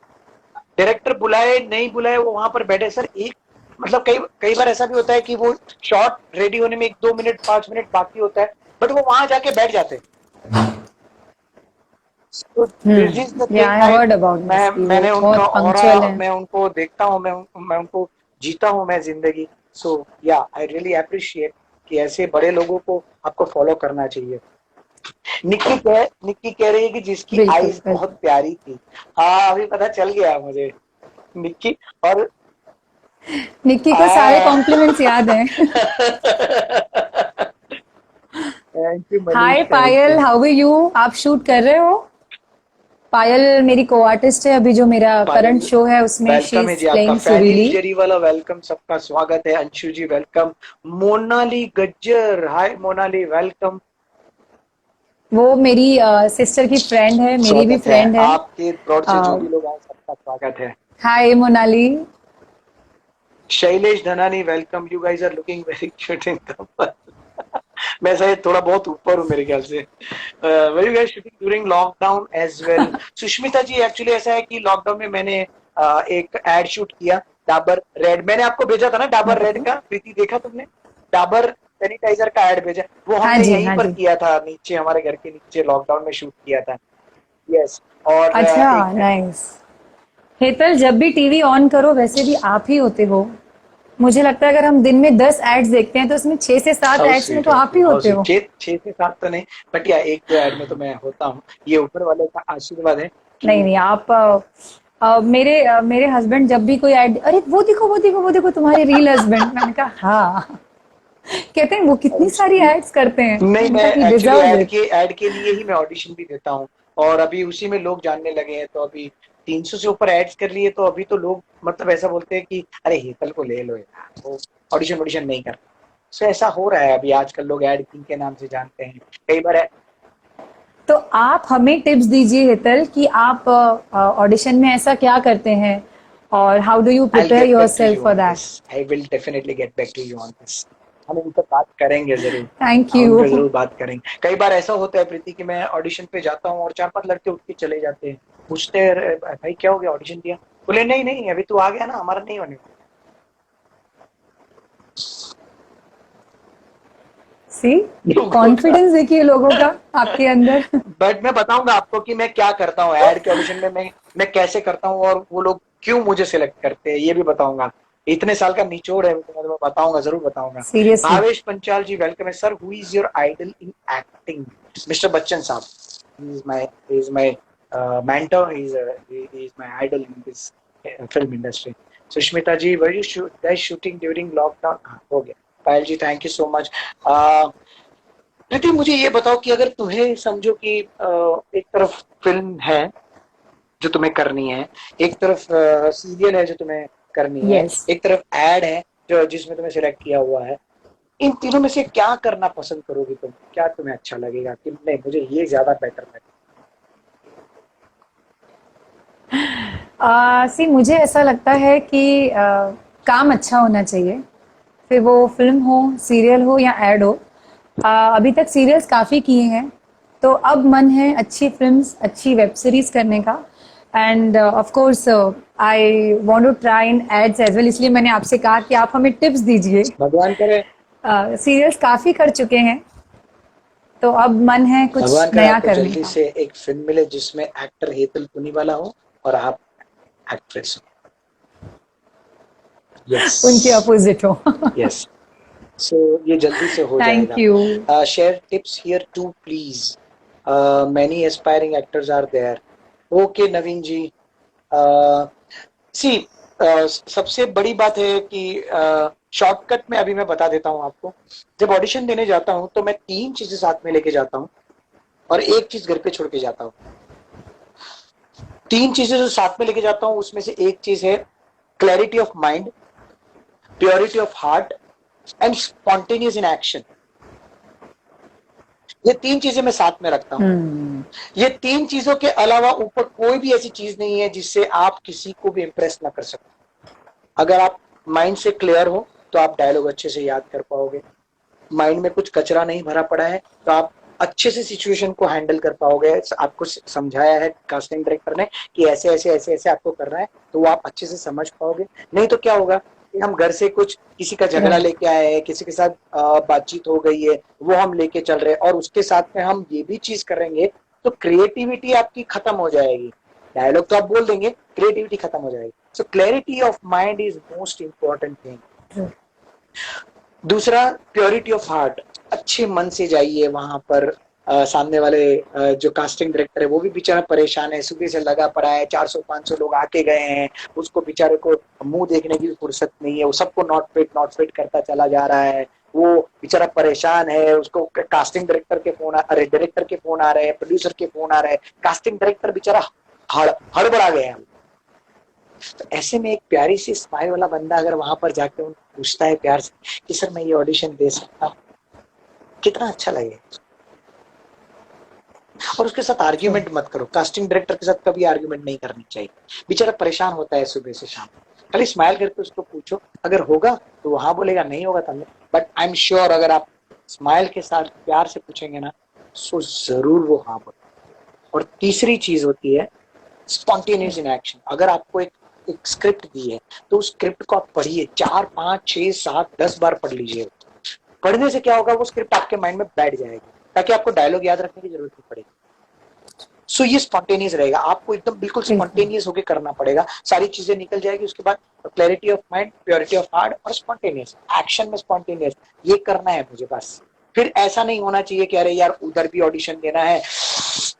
Speaker 1: डायरेक्टर बुलाए नहीं बुलाए, वो वहां पर बैठे। सर एक, मतलब कई कई बार ऐसा भी होता है कि वो शॉट रेडी होने में 1-2 मिनट 5 मिनट बाकी होता है, बट वो वहां जाके बैठ जाते हैं। So, this is the
Speaker 3: या
Speaker 1: thing
Speaker 3: I heard about this कि वो
Speaker 1: मैंने उनका
Speaker 3: बहुत
Speaker 1: ऑरा,
Speaker 3: पंक्चुअल है।
Speaker 1: मैं उनको देखता हूँ, मैं उनको जीता हूँ मैं जिंदगी। सो या आई रियली अप्रिशिएट कि ऐसे बड़े लोगों को आपको फॉलो करना चाहिए। निक्की कह रही है कि जिसकी
Speaker 3: बिल्कुल
Speaker 1: आईज बहुत
Speaker 3: बिल्कुल।
Speaker 1: प्यारी थी। हाँ, अभी पता चल गया मुझे निक्की। और
Speaker 3: निक्की को सारे
Speaker 1: थैंक
Speaker 3: कॉम्प्लीमेंट्स याद हैं।
Speaker 1: You Manish,
Speaker 3: hi
Speaker 1: thank
Speaker 3: Payal,
Speaker 1: you.
Speaker 3: How are you? आप शूट कर रहे हो? पायल मेरी को आर्टिस्ट है, अभी जो मेरा करंट
Speaker 1: पायल,
Speaker 3: शो है उसमें शी
Speaker 1: वेलकम है
Speaker 3: इज
Speaker 1: जी आपका,
Speaker 3: प्लेइंग
Speaker 1: फैनिस
Speaker 3: सुरीली।
Speaker 1: जेरी वाला वेलकम, सबका स्वागत है। अंशु जी वेलकम। मोनाली गज्जर, हाय मोनाली, वेलकम।
Speaker 3: वो मेरी सिस्टर की फ्रेंड है, मेरी भी
Speaker 1: स्वागत है
Speaker 3: फ्रेंड है।
Speaker 1: आपके ब्रॉड से जो भी लोग आए, सबका स्वागत है।
Speaker 3: Hi Monali.
Speaker 1: Shailesh Dhanani, welcome. You guys are looking very cute in couple. मैं शायद थोड़ा बहुत ऊपर हूँ मेरे ख्याल से। Very guys shooting during lockdown as well. Sushmita ji, actually ऐसा है कि लॉकडाउन में मैंने एक एड शूट किया, डाबर रेड। मैंने आपको भेजा था ना डाबर रेड का, प्रीति देखा तुमने? डाबर सैनिटाइजर का एड भेजा, वो
Speaker 3: हाँ
Speaker 1: हमने
Speaker 3: जी,
Speaker 1: यहीं
Speaker 3: हाँ
Speaker 1: पर
Speaker 3: जी।
Speaker 1: किया था, नीचे हमारे घर के नीचे लॉकडाउन में शूट किया था। यस। और
Speaker 3: अच्छा,
Speaker 1: एक
Speaker 3: नाइस। हेतल, जब भी टीवी ऑन करो वैसे भी आप ही होते हो। मुझे लगता है अगर हम दिन में 10 एड्स देखते हैं तो उसमें 6 से 7
Speaker 1: हाउ
Speaker 3: एड्स में
Speaker 1: स्वीट
Speaker 3: तो
Speaker 1: ऑफ
Speaker 3: आप ही
Speaker 1: यू, हाउ
Speaker 3: होते
Speaker 1: स्वीट।
Speaker 3: हो।
Speaker 1: छह से सात तो नहीं, बट या एक दो ऐड में तो मैं होता हूँ। ये ऊपर वाले का आशीर्वाद है
Speaker 3: नहीं
Speaker 1: कि
Speaker 3: नहीं, आप मेरे हस्बैंड जब भी कोई ऐड, अरे वो देखो वो देखो वो देखो तुम्हारे रियल हस्बैंड, मैंने कहा हाँ। कहते हैं वो कितनी सारी एड्स करते हैं,
Speaker 1: नहीं,
Speaker 3: मैंने
Speaker 1: मैं
Speaker 3: कहा ही
Speaker 1: एक्चुअली
Speaker 3: डिजर्व इट।
Speaker 1: ऐड के लिए ही मैं ऑडिशन भी देता हूँ, और अभी उसी में लोग जानने लगे हैं। तो अभी 300 से ऊपर एड्स कर लिए, तो अभी तो लोग मतलब ऐसा बोलते हैं कि अरे हेतल को ले लो यार, वो ऑडिशन ऑडिशन नहीं कर। सो ऐसा हो रहा है अभी आजकल, लोग एड किंग के नाम से जानते हैं कई बार।
Speaker 3: तो आप हमें टिप्स दीजिए हेतल कि आप ऑडिशन में ऐसा क्या करते हैं और how do you
Speaker 1: I'll
Speaker 3: prepare
Speaker 1: get back to
Speaker 3: yourself
Speaker 1: you
Speaker 3: for
Speaker 1: on
Speaker 3: that.
Speaker 1: this. I will definitely get back to you on this. हम उन पर बात करेंगे जरूर।
Speaker 3: थैंक
Speaker 1: हम उन
Speaker 3: यू।
Speaker 1: पर जरूर बात करेंगे। कई बार ऐसा होता है प्रीति कि मैं ऑडिशन पे जाता हूँ और 4-5 लड़के उठ के चले जाते हैं, पूछते हैं "अरे भाई क्या हो गया, ऑडिशन दिया?" बोले नहीं नहीं, अभी तू आ गया ना, हमारा नहीं होने।
Speaker 3: सी,
Speaker 1: लोगों का।
Speaker 3: कॉन्फिडेंस देखिए लोगों का आपके अंदर।
Speaker 1: बट मैं बताऊंगा आपको कि मैं क्या करता हूँ एड के ऑडिशन में, मैं कैसे करता हूँ और वो लोग क्यों मुझे सिलेक्ट करते हैं, ये भी बताऊंगा। इतने साल का निचोड़ है, तो मैं बताऊंगा, जरूर बताऊंगा।
Speaker 3: सीरियसली।
Speaker 1: भावेश पंचाल जी, वेलकम है sir. Who is your idol in acting? Mister Bachchan साहब, he is my mentor. He is my idol in this film industry. Sushmita ji, were you guys shooting during lockdown? हाँ, हो गया। पायल जी, थैंक यू सो मच। प्रीति, मुझे ये बताओ कि अगर तुम्हें समझो कि एक तरफ फिल्म है जो तुम्हें करनी है, एक तरफ सीरियल है जो तुम्हें करनी है,
Speaker 3: यस।
Speaker 1: एक तरफ एड है जो जिसमें तुम्हें सिलेक्ट किया हुआ है, इन तीनों में से क्या करना पसंद करोगी तुम? क्या तुम्हें अच्छा लगेगा कि नहीं मुझे ये ज्यादा बेटर लगेगा?
Speaker 3: सी, मुझे ऐसा लगता है कि काम अच्छा होना चाहिए, फिर वो फिल्म हो, सीरियल हो या एड हो। अभी तक सीरियल्स काफ़ी किए हैं, तो अब मन है अच्छी फिल्म्स, अच्छी वेब सीरीज करने का। And of course I want to try in ads as well, इसलिए मैंने आपसे कहा कि आप हमें टिप्स दीजिए।
Speaker 1: भगवान करे,
Speaker 3: सीरियल्स काफ़ी कर चुके हैं, तो अब मन है कुछ
Speaker 1: भगवान करे
Speaker 3: नया
Speaker 1: आपको
Speaker 3: करने
Speaker 1: जल्दी
Speaker 3: का।
Speaker 1: से एक फिल्म मिले जिसमें एक्टर हेतल पुनीवाला हो और आप एक्ट्रेस हो। यस,
Speaker 3: उनके अपोजिट हो।
Speaker 1: यस। सो ये जल्दी से हो
Speaker 3: थैंक यू।
Speaker 1: जाएगा। Share tips here to please. Many aspiring actors are there. Okay Naveen ji. See, सबसे बड़ी बात है कि शॉर्टकट में अभी मैं बता देता हूँ आपको। जब ऑडिशन देने जाता हूँ तो मैं 3 चीजें साथ में लेके जाता हूँ और एक चीज घर पे छोड़ के जाता हूँ। 3 चीजें जो साथ में लेके जाता हूँ उसमें से एक चीज है clarity of mind, purity of heart and spontaneous in action. ये 3 चीजें मैं साथ में रखता हूँ। ये 3 चीजों के अलावा ऊपर कोई भी ऐसी चीज नहीं है जिससे आप किसी को भी इंप्रेस ना कर सकते। अगर आप माइंड से क्लियर हो तो आप डायलॉग अच्छे से याद कर पाओगे। माइंड में कुछ कचरा नहीं भरा पड़ा है तो आप अच्छे से सिचुएशन को हैंडल कर पाओगे। आपको समझाया है कास्टिंग डायरेक्टर ने कि ऐसे ऐसे ऐसे ऐसे आपको करना है, तो वो आप अच्छे से समझ पाओगे। नहीं तो क्या होगा कि हम घर से कुछ किसी का झगड़ा
Speaker 3: राइट।
Speaker 1: लेके आए हैं, किसी के साथ बातचीत हो गई है, वो हम लेके चल रहे हैं और उसके साथ में हम ये भी चीज करेंगे, तो क्रिएटिविटी आपकी खत्म हो जाएगी। डायलॉग तो आप बोल देंगे, क्रिएटिविटी खत्म हो जाएगी। So clarity of mind is most important thing. दूसरा, प्योरिटी ऑफ हार्ट। अच्छे मन से जाइए वहां पर। सामने वाले जो कास्टिंग डायरेक्टर है वो भी बेचारा परेशान है, सुबह से लगा पड़ा है, 400-500 लोग आके गए हैं, उसको बेचारे को मुंह देखने की भी फुर्सत नहीं है, वो सबको नॉट फिट करता चला जा रहा है। वो बेचारा परेशान है, उसको कास्टिंग डायरेक्टर के फोन अरे डायरेक्टर के फोन आ रहे हैं, प्रोड्यूसर के फोन आ रहे हैं, कास्टिंग डायरेक्टर बेचारा हड़बड़ा गया है। तो ऐसे में एक प्यारी सी स्माइल वाला बंदा अगर वहां पर जाके उनको पूछता है प्यार से कि सर मैं ये ऑडिशन दे सकता हूँ, कितना अच्छा लगेगा। और उसके साथ आर्ग्यूमेंट मत करो। कास्टिंग डायरेक्टर के साथ कभी आर्ग्यूमेंट नहीं करनी चाहिए, बेचारा परेशान होता है सुबह से शाम। खाली स्माइल करके उसको पूछो, अगर होगा तो वो हाँ बोलेगा, नहीं होगा तब। बट आई एम श्योर अगर आप स्माइल के साथ प्यार से पूछेंगे ना, सो जरूर वो हाँ बोले। और तीसरी चीज होती है स्पॉन्टेनियस इन एक्शन। अगर आपको एक स्क्रिप्ट दी है तो उस स्क्रिप्ट को आप पढ़िए, 4, 5, 6, 7, 10 बार पढ़ लीजिए। पढ़ने से क्या होगा, वो स्क्रिप्ट आपके माइंड में बैठ जाएगी, ताकि आपको डायलॉग याद रखने की जरूरत नहीं पड़ेगी। सो ये स्पॉन्टेनियस रहेगा, आपको एकदम बिल्कुल स्पॉन्टेनियस होकर करना पड़ेगा, सारी चीजें निकल जाएगी। उसके बाद clarity of mind, purity of heart और स्पॉन्टेनियस एक्शन में स्पॉन्टेनियस, ये करना है मुझे बस। फिर ऐसा नहीं होना चाहिए कि अरे यार उधर भी ऑडिशन देना है,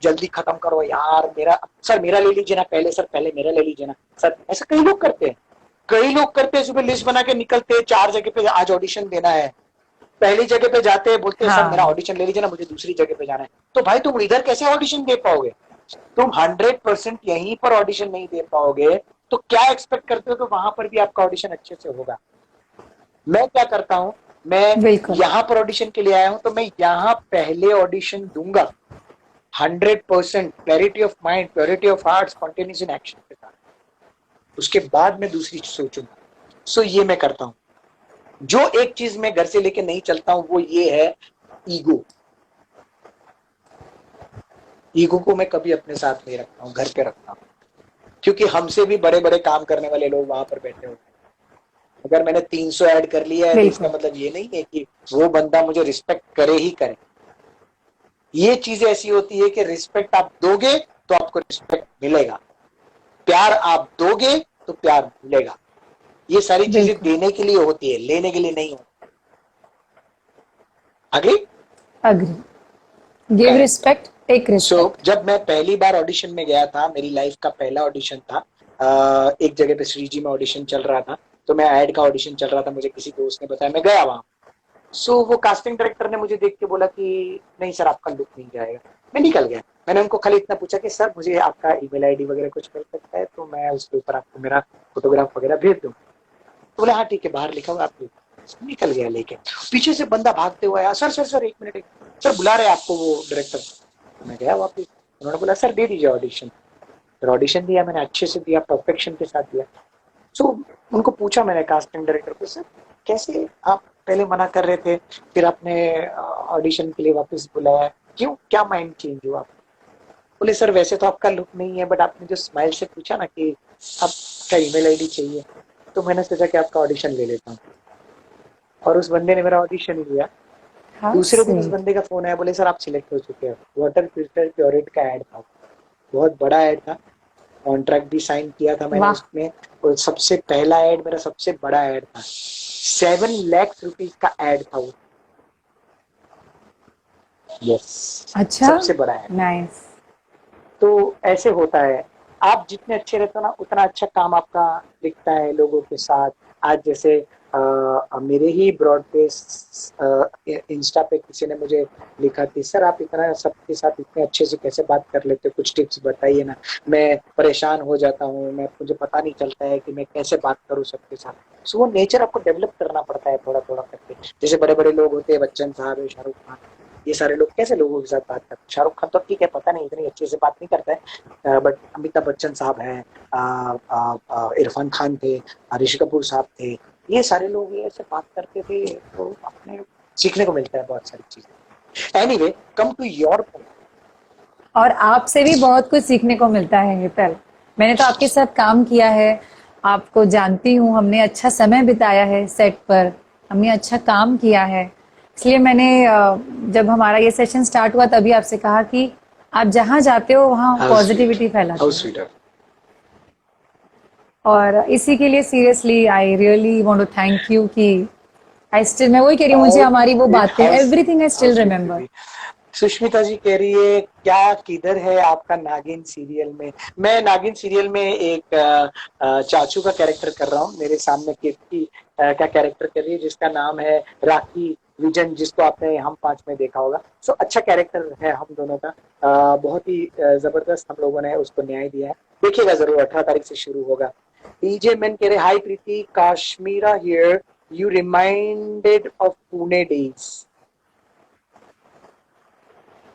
Speaker 1: जल्दी खत्म करो यार, मेरा ले लीजिए ना पहले, सर पहले मेरा ले लीजिए ना सर। ऐसा कई लोग करते हैं, सुबह लिस्ट बना के निकलते हैं, 4 जगह पे आज ऑडिशन देना है, पहली जगह पे जाते हैं, बोलते हैं सर मेरा ऑडिशन ले लीजिए ना, मुझे दूसरी जगह पे जाना है। तो भाई तुम इधर कैसे ऑडिशन दे पाओगे? तुम 100% यहीं पर ऑडिशन नहीं दे पाओगे तो क्या एक्सपेक्ट करते हो कि वहां पर भी आपका ऑडिशन अच्छे से होगा? मैं क्या करता हूं, मैं यहाँ पर ऑडिशन के लिए आया हूं तो मैं यहाँ पहले ऑडिशन दूंगा 100% clarity of mind, purity of heart, spontaneous in action के साथ। उसके बाद मैं दूसरी सोचूंगा। सो ये मैं करता हूं। जो एक चीज मैं घर से लेके नहीं चलता हूं वो ये है ईगो। ईगो को मैं कभी अपने साथ नहीं रखता हूं, घर पे रखता हूं, क्योंकि हमसे भी बड़े बड़े काम करने वाले लोग वहां पर बैठे हुए। अगर मैंने 300 ऐड कर लिया है तो इसका मतलब ये नहीं है कि वो बंदा मुझे रिस्पेक्ट करे ही करे। ये चीजें ऐसी होती है कि रिस्पेक्ट आप दोगे तो आपको रिस्पेक्ट मिलेगा, प्यार आप दोगे तो प्यार मिलेगा। ये सारी चीजें देने के लिए होती है, लेने के लिए नहीं होती। Agree
Speaker 3: give respect, take respect.
Speaker 1: जब मैं पहली बार ऑडिशन में गया था, मेरी लाइफ का पहला ऑडिशन था, एक जगह पे श्रीजी में ऑडिशन चल रहा था, तो मैं ऐड का ऑडिशन चल रहा था, मुझे किसी दोस्त ने बताया, मैं गया वहां। वो कास्टिंग डायरेक्टर ने मुझे देख के बोला कि नहीं सर आपका लुक नहीं जाएगा। मैं निकल गया। मैंने उनको खाली इतना पूछा कि सर मुझे आपका ईमेल आईडी वगैरह कुछ मिल सकता है तो मैं उसके ऊपर आपको मेरा फोटोग्राफ वगैरह भेज दूँ। तो बोले हाँ ठीक है, बाहर लिखा हुआ आप निकल गया। लेके पीछे से बंदा भागते हुआ आया, sir sir sir 1 minute, sir बुला रहे आपको वो डायरेक्टर। मैं गया वापिस, उन्होंने बोला सर दे दीजिए ऑडिशन। फिर ऑडिशन दिया मैंने, अच्छे से दिया, परफेक्शन के साथ दिया। उनको पूछा मैंने कास्टिंग डायरेक्टर को, सर कैसे आप पहले मना कर रहे थे, फिर आपने ऑडिशन के लिए वापस बुलाया, क्यों, क्या माइंड चेंज हुआ? बोले सर वैसे तो आपका लुक नहीं है, बट आपने जो स्माइल से पूछा ना कि आपका ईमेल आईडी चाहिए, तो मैंने सोचा कि आपका ऑडिशन ले लेता हूँ। और उस बंदे ने मेरा ऑडिशन लिया। दूसरे दिन उस बंदे का फोन आया, बोले सर आप सिलेक्ट हो चुके हैं। वाटर फिल्टर प्योरेट का ऐड था, बहुत बड़ा ऐड था, कॉन्ट्रैक्ट भी साइन किया था मैंने उसमें, और सबसे पहला ऐड मेरा सबसे बड़ा ऐड था, 7 लाख रुपीज का ऐड था वो। यस, अच्छा, सबसे बड़ा ऐड। नाइस। तो ऐसे होता है, आप जितने अच्छे रहते हो ना उतना अच्छा काम आपका दिखता है लोगों के साथ। आज जैसे मेरे ही ब्रॉडकास्ट इंस्टा पे किसी ने मुझे लिखा थी, सर आप इतना सबके साथ इतने अच्छे से कैसे बात कर लेते हो, कुछ टिप्स बताइए ना, मैं परेशान हो जाता हूँ, मुझे पता नहीं चलता है कि मैं कैसे बात करूँ सबके साथ। सो वो नेचर आपको डेवलप करना पड़ता है थोड़ा थोड़ा करके। जैसे बड़े बड़े लोग होते हैं, बच्चन साहब है, शाहरुख खान, ये सारे लोग कैसे लोगों के साथ बात करते हैं। शाहरुख खान तो ठीक है, पता नहीं इतनी अच्छे से बात नहीं करता है, बट अमिताभ बच्चन साहब हैं, इरफान खान थे, ऋषि कपूर साहब थे, ये सारे लोग ये ऐसे बात करते थे, तो अपने सीखने को मिलता है बहुत सारी चीजें। Anyway, come to your point.
Speaker 3: और आपसे भी बहुत कुछ सीखने को मिलता है हेतल। मैंने तो आपके साथ काम किया है, आपको जानती हूँ, हमने अच्छा समय बिताया है सेट पर, हमने अच्छा काम किया है। इसलिए मैंने जब हमारा ये सेशन स्टार्ट हुआ तभी आपसे कहा कि आप जहाँ जाते हो वहाँ पॉजिटिविटी फैलाते हो। और इसी के लिए seriously I really want to thank you कि मैं वही कह रही हूँ, मुझे हमारी वो बातें, everything I still remember.
Speaker 1: Sushmita ji कह रही है क्या किधर है आपका नागिन सीरियल में? मैं नागिन सीरियल में एक चाचू का कैरेक्टर कर रहा हूँ। मेरे सामने कीर्ति का कैरेक्टर कर रही है जिसका नाम है राखी विजन, जिसको आपने हम 5 में देखा होगा। सो अच्छा कैरेक्टर है हम दोनों का, बहुत ही जबरदस्त हम लोगों ने उसको न्याय दिया है। देखिएगा जरूर, 18 तारीख से शुरू होगा। डीजे मैन कह रहे high Preeti, Kashmira here, you reminded of Pune days.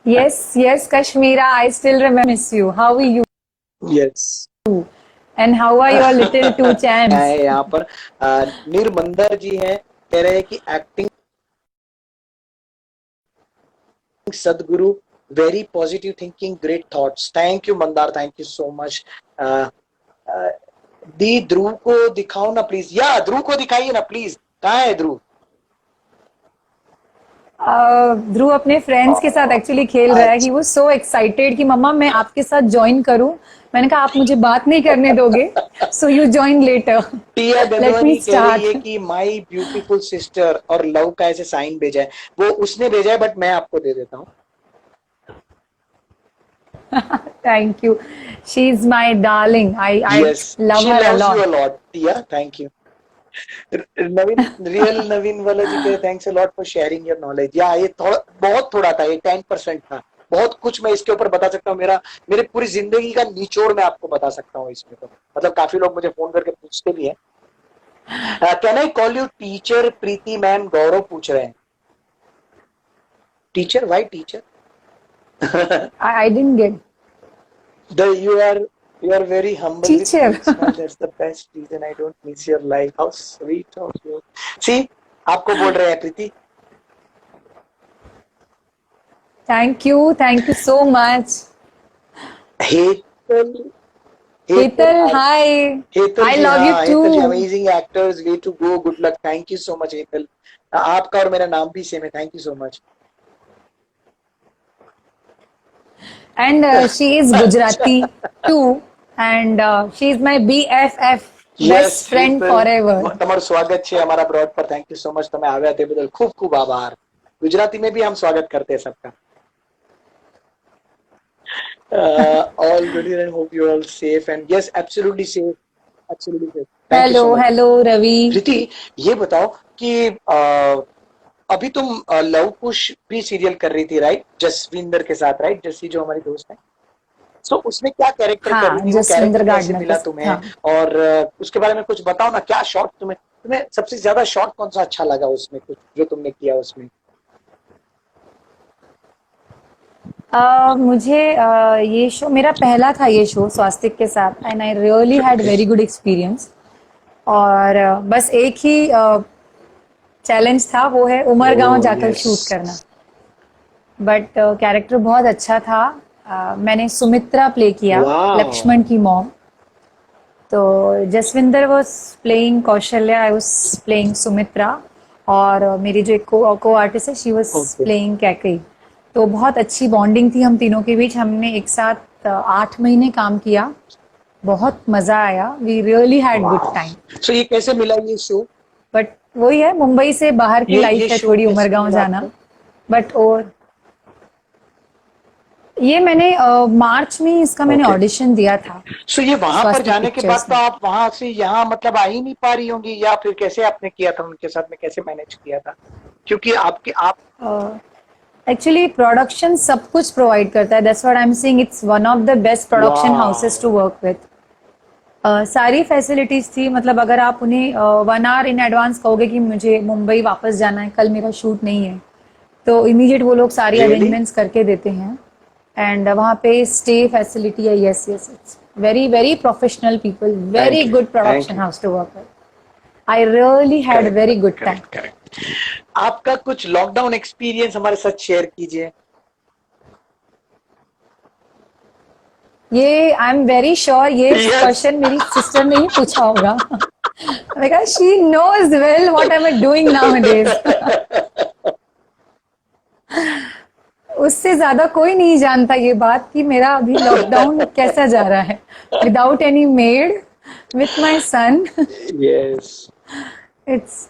Speaker 3: Yes, Kashmira, I still remember miss you. How are you?
Speaker 1: Yes
Speaker 3: And how are your little two champs?
Speaker 1: है यहाँ पर निर्मंदर जी हैं, कह रहे हैं कि acting Sadhguru, very positive thinking, great thoughts. Thank you Mandar, thank you so much. दी ध्रुव को दिखाओ ना प्लीज, या ध्रुव को दिखाइए ना प्लीज, कहाँ है ध्रुव?
Speaker 3: ध्रुव अपने फ्रेंड्स के साथ एक्चुअली खेल रहा है. ही वाज सो एक्साइटेड कि मम्मा मैं आपके साथ ज्वाइन करूं. मैंने कहा आप मुझे बात नहीं करने दोगे, so you join letter.
Speaker 1: Tia
Speaker 3: let
Speaker 1: Gangwani
Speaker 3: me
Speaker 1: कह रही है
Speaker 3: स्टार्ट.
Speaker 1: कि माई ब्यूटीफुल सिस्टर, और लव का ऐसे साइन भेजा है, वो उसने भेजा है बट मैं आपको दे देता हूँ।
Speaker 3: Thank you. She is my darling. I
Speaker 1: Yes,
Speaker 3: love
Speaker 1: she
Speaker 3: her a
Speaker 1: loves you a
Speaker 3: lot.
Speaker 1: lot, Tia. Thank you. Naveen, real Naveen वाला जी कहे thanks a lot for sharing your knowledge. या ये थोड़ा, बहुत थोड़ा था, ये 10% था। बहुत कुछ मैं इसके ऊपर बता सकता हूँ, मेरे पूरी जिंदगी का निचोड़ मैं आपको बता सकता हूँ इसमें। तो मतलब काफी लोग मुझे फोन करके पूछते भी हैं। Can I call you teacher Preeti ma'am? Gaurav पूछ रहे हैं। Teacher, why teacher?
Speaker 3: I didn't get.
Speaker 1: You are very humble with
Speaker 3: teacher.
Speaker 1: sweet smile. That's the best reason I don't miss your life. How sweet of you. See, आपको बोल रहे हैं Preeti.
Speaker 3: Thank you so much.
Speaker 1: Hetal,
Speaker 3: Hetal, hi.
Speaker 1: Hetal
Speaker 3: I
Speaker 1: ji,
Speaker 3: love you
Speaker 1: हाँ Hetal ji,
Speaker 3: too.
Speaker 1: Amazing actors, way to go, good luck. Thank you so much Hetal. आपका और मेरा नाम भी सेम है, thank you so much.
Speaker 3: And she is Gujarati too, and she is my BFF,
Speaker 1: yes
Speaker 3: best friend
Speaker 1: Hetal,
Speaker 3: forever.
Speaker 1: તમારું સ્વાગત છે અમારા બ્રોડ પર। થેન્ક યુ સો મચ, તમે આવ્યા તે બદલ ખૂબ ખૂબ આભાર। गुजराती में भी हम स्वागत करते हैं सबका। All good here and hope you're all safe, and yes, absolutely safe, absolutely safe. Thank you so much।
Speaker 3: Hello Ravi.
Speaker 1: Preeti, ये बताओ कि अभी तुम लव कुश भी सीरियल कर रही थी राइट, जसविंदर के साथ, राइट? जस्सी जो हमारी दोस्त है, सो उसमें क्या कैरेक्टर कर रही
Speaker 3: हाँ,
Speaker 1: थी, वो
Speaker 3: जसविंदर
Speaker 1: कैरेक्टर कैसे
Speaker 3: गार्डनर
Speaker 1: मिला
Speaker 3: के
Speaker 1: तुम्हें?
Speaker 3: हाँ.
Speaker 1: और उसके बारे में कुछ बताओ ना। क्या शॉट तुम्हें तुम्हें सबसे ज्यादा शॉट कौन सा अच्छा लगा उसमें, कुछ जो तुमने किया उसमें?
Speaker 3: मुझे ये शो मेरा पहला था, ये शो स्वास्तिक के साथ, and I really had very good experience. और बस एक ही चैलेंज था, वो है उमरगांव जाकर शूट करना. बट कैरेक्टर बहुत अच्छा था. मैंने सुमित्रा प्ले किया,
Speaker 1: Wow.
Speaker 3: लक्ष्मण की मॉम. तो Jaswinder was playing Kaushalya, I was playing Sumitra, और मेरी जो एक को आर्टिस्ट है, she was
Speaker 1: Okay.
Speaker 3: Playing Kaikeyi. तो बहुत अच्छी बॉन्डिंग थी हम तीनों के बीच. हमने एक साथ 8 महीने काम किया. बहुत मजा आया. We really had good time.
Speaker 1: So ये कैसे मिला ये शो?
Speaker 3: बट वही है, मुंबई से बाहर की
Speaker 1: ये
Speaker 3: लाइफ है
Speaker 1: शो
Speaker 3: थोड़ी,
Speaker 1: कैसे
Speaker 3: उमरगांव
Speaker 1: मिला
Speaker 3: जाना.
Speaker 1: आपको?
Speaker 3: बट और ये मैंने मार्च में इसका मैंने
Speaker 1: Okay.
Speaker 3: ऑडिशन दिया था.
Speaker 1: सो ये वहां पर
Speaker 3: स्वास्तिक
Speaker 1: जाने के बाद
Speaker 3: पिक्चर्स
Speaker 1: तो
Speaker 3: में.
Speaker 1: आप वहां से यहाँ मतलब आ ही नहीं पा रही होंगी, या फिर कैसे आपने किया था उनके साथ में, कैसे मैनेज किया था? क्योंकि आपके आप
Speaker 3: एक्चुअली प्रोडक्शन सब कुछ प्रोवाइड करता है. That's what I am saying, it's one of the best production
Speaker 1: Wow.
Speaker 3: Houses to work with. सारी फैसिलिटीज थी. मतलब अगर आप उन्हें 1 आवर इन एडवांस कहोगे कि मुझे मुंबई वापस जाना है, कल मेरा शूट नहीं है, तो इमीडिएट वो लोग सारी
Speaker 1: Really?
Speaker 3: अरेंजमेंट्स करके देते हैं. एंड वहाँ पे स्टे फैसिलिटी है. Yes yes, it's very very professional people, very
Speaker 1: you.
Speaker 3: Good
Speaker 1: Thank
Speaker 3: production
Speaker 1: you.
Speaker 3: House to work with. I really had
Speaker 1: correct
Speaker 3: very good time.
Speaker 1: Correct correct. आपका कुछ lockdown experience हमारे साथ share कीजिए।
Speaker 3: ये I am very sure ये
Speaker 1: Yes.
Speaker 3: Question मेरी sister ने ही पूछा होगा. Because she knows well what I am doing nowadays. उससे ज्यादा कोई नहीं जानता ये बात कि मेरा अभी लॉकडाउन कैसा जा रहा है. Without any made, with my son.
Speaker 1: Yes,
Speaker 3: it's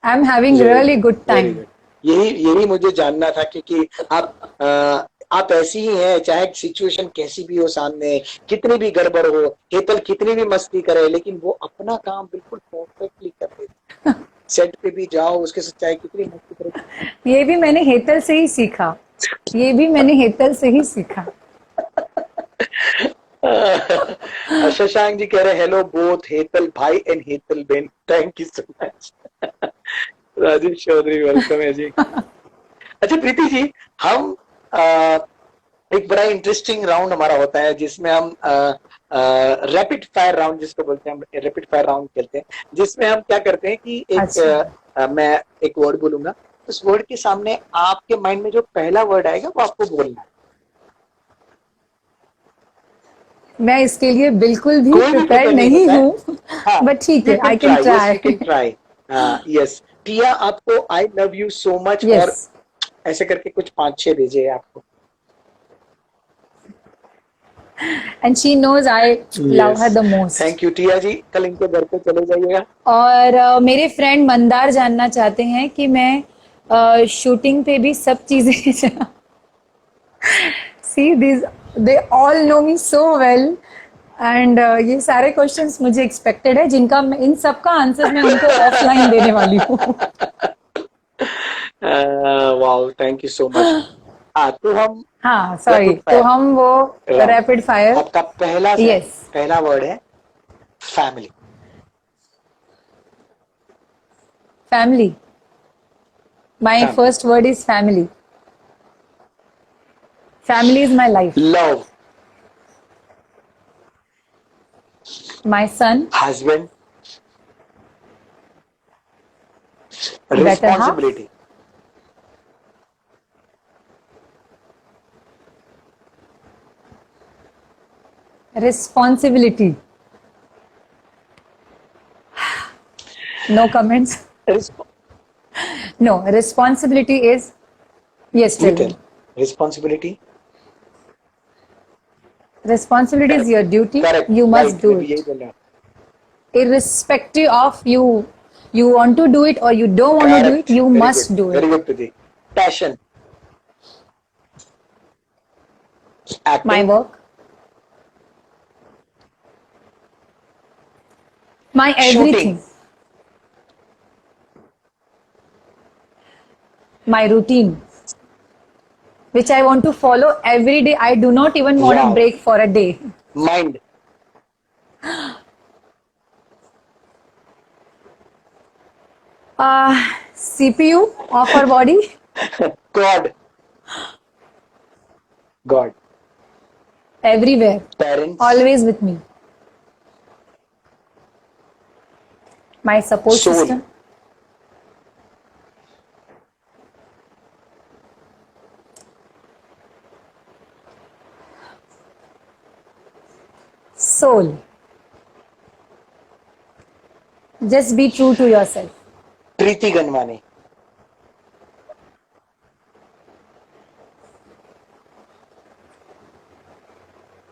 Speaker 3: I am having really good time.
Speaker 1: यही मुझे जानना था, क्योंकि आप ऐसी ही हैं, चाहे सिचुएशन कैसी भी हो सामने, कितनी भी गड़बड़ हो, हेतल कितनी भी मस्ती करे, लेकिन वो अपना काम बिल्कुल परफेक्टली कर देती। सेट पे भी जाओ, उसके साथ चाहे कितनी मस्ती करे।
Speaker 3: ये भी मैंने हेतल से ही सीखा. ये भी मैंने हेतल से ही सीखा.
Speaker 1: शशांक जी कह रहे हेलो बोथ हेतल भाई एंड हेतल बेन, thank you so much. Rajiv Chaudhary welcome है जी। अच्छा प्रीति जी, हम एक बड़ा इंटरेस्टिंग राउंड हमारा होता है जिसमें हम रैपिड फायर राउंड जिसको बोलते हैं, हम रैपिड फायर राउंड खेलते हैं, जिसमें हम क्या करते हैं कि एक
Speaker 3: अच्छा।
Speaker 1: मैं एक वर्ड बोलूंगा, उस वर्ड के सामने आपके माइंड में जो पहला वर्ड आएगा वो आपको बोलना है।
Speaker 3: मैं इसके लिए बिल्कुल भी
Speaker 1: कोई भी
Speaker 3: प्रिपेयर
Speaker 1: prepare नहीं
Speaker 3: नहीं
Speaker 1: होता है।
Speaker 3: हूँ,
Speaker 1: हाँ,
Speaker 3: बट ठीक
Speaker 1: you
Speaker 3: है, I
Speaker 1: can
Speaker 3: can
Speaker 1: try, yes,
Speaker 3: try.
Speaker 1: you can try. Yes, Tia आपको I love you so much और
Speaker 3: यस,
Speaker 1: ऐसे करके कुछ 5-6 भेजे हैं आपको।
Speaker 3: And she knows I love her the most.
Speaker 1: Thank you Tia ji, कल इनके घर पे चले जाइएगा।
Speaker 3: और मेरे फ्रेंड मंदार जानना चाहते हैं कि मैं शूटिंग पे भी सब चीजें see this, they all know me so well, and ये सारे क्वेश्चंस मुझे एक्सपेक्टेड है, जिनका इन सब का आंसर मैं उनको ऑफलाइन देने वाली हूँ।
Speaker 1: Wow, thank you so much. तो हम
Speaker 3: हाँ सॉरी,
Speaker 1: Rapid
Speaker 3: तो
Speaker 1: fire.
Speaker 3: हम वो
Speaker 1: Round.
Speaker 3: Rapid fire.
Speaker 1: आपका
Speaker 3: Yes.
Speaker 1: पहला वर्ड है family.
Speaker 3: Family, my
Speaker 1: Family.
Speaker 3: First word is family. Family is my life,
Speaker 1: love,
Speaker 3: my son,
Speaker 1: husband,
Speaker 3: Better half.
Speaker 1: Responsibility,
Speaker 3: responsibility. No comments. No, responsibility is, yes, tell me.
Speaker 1: Responsibility,
Speaker 3: Responsibility is your duty.
Speaker 1: Correct,
Speaker 3: You must do
Speaker 1: यही
Speaker 3: it,
Speaker 1: बोल रहा हूँ।
Speaker 3: irrespective of you want to do it or you don't want to do it. You must do
Speaker 1: very
Speaker 3: it.
Speaker 1: Good Prateek. Passion,
Speaker 3: My work, my everything, my routine, which I want to follow every day. I do not even want
Speaker 1: Wow.
Speaker 3: a break for a day.
Speaker 1: Mind,
Speaker 3: CPU of our body,
Speaker 1: God, God,
Speaker 3: everywhere,
Speaker 1: parents,
Speaker 3: always with me. My support
Speaker 1: Soul.
Speaker 3: system, soul. Just be true to yourself.
Speaker 1: Preeti Ganwani,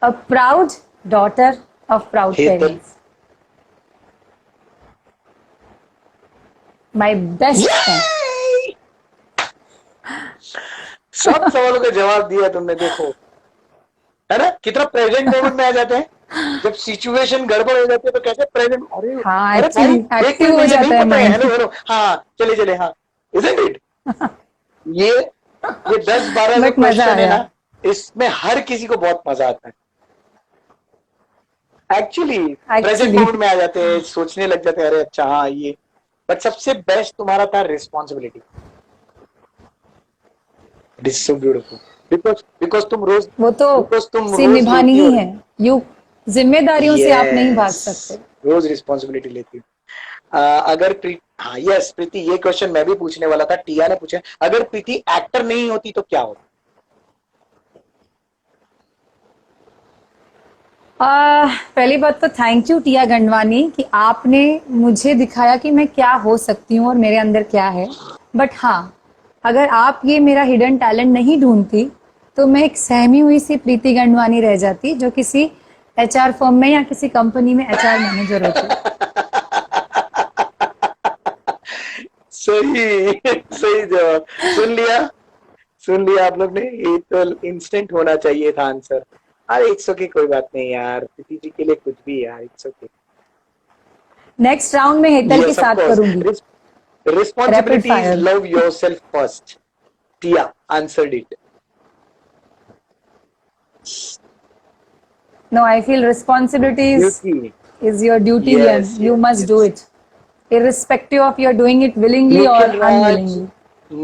Speaker 3: A proud daughter of proud
Speaker 1: Hetal.
Speaker 3: parents. My best friend.
Speaker 1: सब सवालों का जवाब दिया तुमने, देखो है ना, कितना प्रेजेंट मोमेंट में आ जाते हैं। जब सिचुएशन गड़बड़ हो जाती है तो कैसे प्रेजेंट, अरे
Speaker 3: हाँ,
Speaker 1: अरे
Speaker 3: actually,
Speaker 1: भाई, एक
Speaker 3: active
Speaker 1: मिनट
Speaker 3: हो
Speaker 1: मुझे
Speaker 3: जाता
Speaker 1: नहीं
Speaker 3: है
Speaker 1: पता है,
Speaker 3: mind.
Speaker 1: हेलो हेलो, हाँ चले चले, हाँ isn't it? ये 10-12
Speaker 3: But मजा
Speaker 1: क्वेश्चन है
Speaker 3: आया.
Speaker 1: ना, इसमें हर किसी को बहुत मजा आता है। एक्चुअली प्रेजेंट मोमेंट में आ जाते हैं, सोचने लग जाते हैं, अरे अच्छा हाँ ये, बट सबसे बेस्ट तुम्हारा था responsibility. It is so beautiful, because तुम रोज,
Speaker 3: वो तो
Speaker 1: because तुम
Speaker 3: से
Speaker 1: रोज
Speaker 3: निभानी
Speaker 1: लेती
Speaker 3: ही
Speaker 1: हो।
Speaker 3: है। यू जिम्मेदारियों से आप नहीं भाग
Speaker 1: Yes,
Speaker 3: सकते।
Speaker 1: रोज रिस्पॉन्सिबिलिटी लेती हूँ। अगर हाँ यस प्रीति, ये क्वेश्चन मैं भी पूछने वाला था, टिया ने पूछा, अगर प्रीति एक्टर नहीं होती तो क्या होता?
Speaker 3: पहली बात तो थैंक यू टिया गंडवानी कि आपने मुझे दिखाया कि मैं क्या हो सकती हूँ और मेरे अंदर क्या है। बट हाँ, अगर आप ये मेरा हिडन टैलेंट नहीं ढूंढती तो मैं एक सहमी हुई सी प्रीति गंडवानी रह जाती, जो किसी एचआर फर्म में या किसी कंपनी में एचआर मैनेजर होती।
Speaker 1: सही सही जवाब। सुन लिया आप लोग ने, ये तो इंस्टेंट होना चाहिए था आंसर। अरे इट्स ओके, कोई बात नहीं यार, प्रीति जी के लिए कुछ भी यार, इट्स ओके।
Speaker 3: नेक्स्ट राउंड में हेतल के साथ करूंगी।
Speaker 1: Responsibility
Speaker 3: Rapid fire.
Speaker 1: is love yourself first. Tia answered it.
Speaker 3: No, I feel responsibility
Speaker 1: Duty.
Speaker 3: is your duty,
Speaker 1: Yes,
Speaker 3: and you
Speaker 1: yes,
Speaker 3: must
Speaker 1: yes.
Speaker 3: do it, irrespective of you're doing it willingly
Speaker 1: Look
Speaker 3: or
Speaker 1: at Raj.
Speaker 3: unwillingly.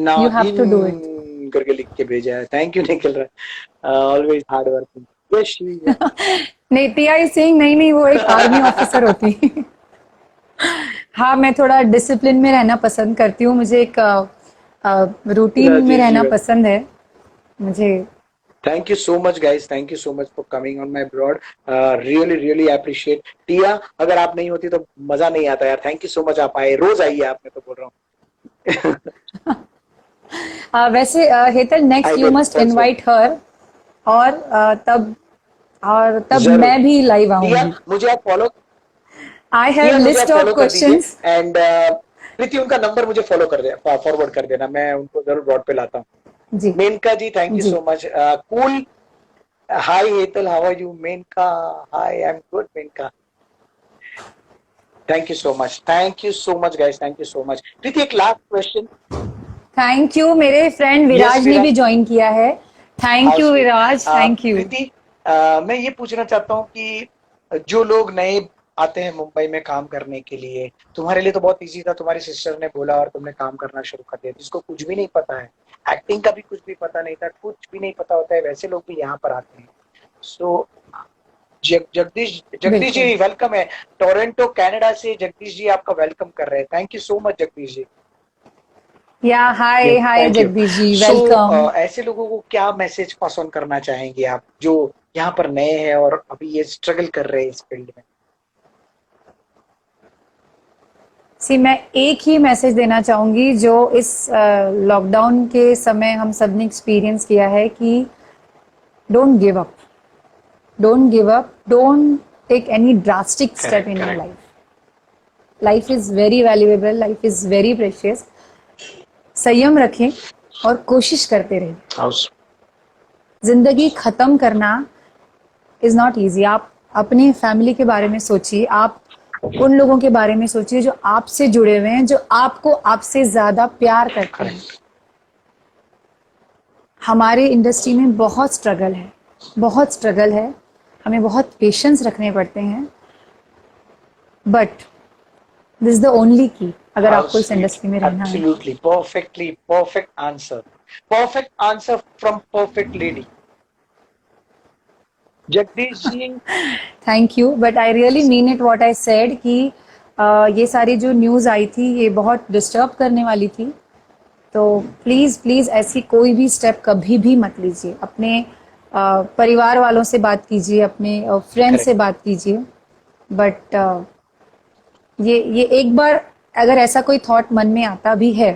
Speaker 1: Now
Speaker 3: You have to do it.
Speaker 1: करके लिख के भेजा है। Thank you Nikhil, always hard working. Yes
Speaker 3: नहीं, टिया is saying नहीं नहीं, वो एक आर्मी ऑफिसर होती। हाँ, मैं थोड़ा डिसिप्लिन में रहना पसंद करती हूँ, मुझे एक रूटीन में
Speaker 1: राजेश जी,
Speaker 3: रहना पसंद है मुझे।
Speaker 1: Thank you so much guys, thank you so much for coming on my broad, really really appreciate. Tia, अगर आप नहीं होती तो मजा नहीं आता यार। थैंक यू सो मच, आप आए, रोज आइए आप, मैं तो बोल रहा हूँ।
Speaker 3: वैसे Hetal, next
Speaker 1: I
Speaker 3: you
Speaker 1: will
Speaker 3: must
Speaker 1: also,
Speaker 3: invite हर, और तब
Speaker 1: जरूर।
Speaker 3: मैं भी लाइव
Speaker 1: टिया
Speaker 3: आऊंगी।
Speaker 1: मुझे आप फॉलो,
Speaker 3: आई हैव
Speaker 1: टिया मुझे आप
Speaker 3: लिस्ट ऑफ
Speaker 1: फॉलो कर दीजिए,
Speaker 3: क्वेश्चंस।
Speaker 1: एंड प्रीति उनका नंबर मुझे फॉलो कर दे, फॉरवर्ड कर देना, मैं उनको जरूर ब्रॉड पे लाता हूँ।
Speaker 3: Ji
Speaker 1: Menka ji, thank you
Speaker 3: ji.
Speaker 1: So much, cool. Hi Hetal, how are you? Menka, hi, I am good Menka. Thank you so much, thank you so much guys, thank you so much. Preeti, एक लास्ट क्वेश्चन।
Speaker 3: थैंक यू, मेरे friend
Speaker 1: yes
Speaker 3: Viraj ने भी
Speaker 1: Viraj,
Speaker 3: join किया है। Thank
Speaker 1: how
Speaker 3: you
Speaker 1: sweet.
Speaker 3: Viraj, thank you.
Speaker 1: Preeti, मैं ये पूछना चाहता हूँ कि जो लोग नए आते हैं मुंबई में काम करने के लिए, तुम्हारे लिए तो बहुत इजी था, तुम्हारी सिस्टर ने बोला और तुमने काम करना शुरू कर दिया। जिसको कुछ भी नहीं पता है, एक्टिंग का भी कुछ भी पता नहीं था, कुछ भी नहीं पता होता है, वैसे लोग भी यहाँ पर आते हैं। सो जगदीश, जगदीश
Speaker 3: बिल्कुल।
Speaker 1: जी वेलकम है, टोरंटो कनाडा से जगदीश जी आपका वेलकम कर रहे हैं। Thank you so much Jagdish ji.
Speaker 3: या hi hi
Speaker 1: thank you.
Speaker 3: Jagdish ji,
Speaker 1: so
Speaker 3: welcome.
Speaker 1: ऐसे लोगों को क्या मैसेज पास ऑन करना चाहेंगे आप, जो यहाँ पर नए हैं और अभी ये स्ट्रगल कर रहे हैं इस फील्ड में?
Speaker 3: सी, मैं एक ही मैसेज देना चाहूंगी जो इस लॉकडाउन के समय हम सब ने एक्सपीरियंस किया है कि don't give up, don't give up, don't take any drastic step
Speaker 1: correct
Speaker 3: in your
Speaker 1: correct.
Speaker 3: Life. Life is very valuable, life is very precious. संयम रखें और कोशिश करते रहें।
Speaker 1: हाउस,
Speaker 3: जिंदगी खत्म करना इज नॉट इजी। आप अपनी फैमिली के बारे में सोचिए, आप उन लोगों के बारे में सोचिए जो आपसे जुड़े हुए हैं, जो आपको आपसे ज्यादा प्यार करते हैं।
Speaker 1: करेक्ट।
Speaker 3: हमारे इंडस्ट्री में बहुत स्ट्रगल है, बहुत स्ट्रगल है, हमें बहुत पेशेंस रखने पड़ते हैं, but this is the only की अगर
Speaker 1: हाउ
Speaker 3: आपको इस
Speaker 1: स्वीट,
Speaker 3: इंडस्ट्री में रहना है।
Speaker 1: Absolutely perfectly perfect answer, perfect answer from perfect lady Jagdish ji.
Speaker 3: Thank you, but I really mean it what I said कि ये सारी जो न्यूज़ आई थी ये बहुत डिस्टर्ब करने वाली थी। तो प्लीज़ प्लीज़ ऐसी कोई भी स्टेप कभी भी मत लीजिए। अपने परिवार वालों से बात कीजिए, अपने फ्रेंड से
Speaker 1: करेक्ट
Speaker 3: बात कीजिए, बट ये एक बार अगर ऐसा कोई थॉट मन में आता भी है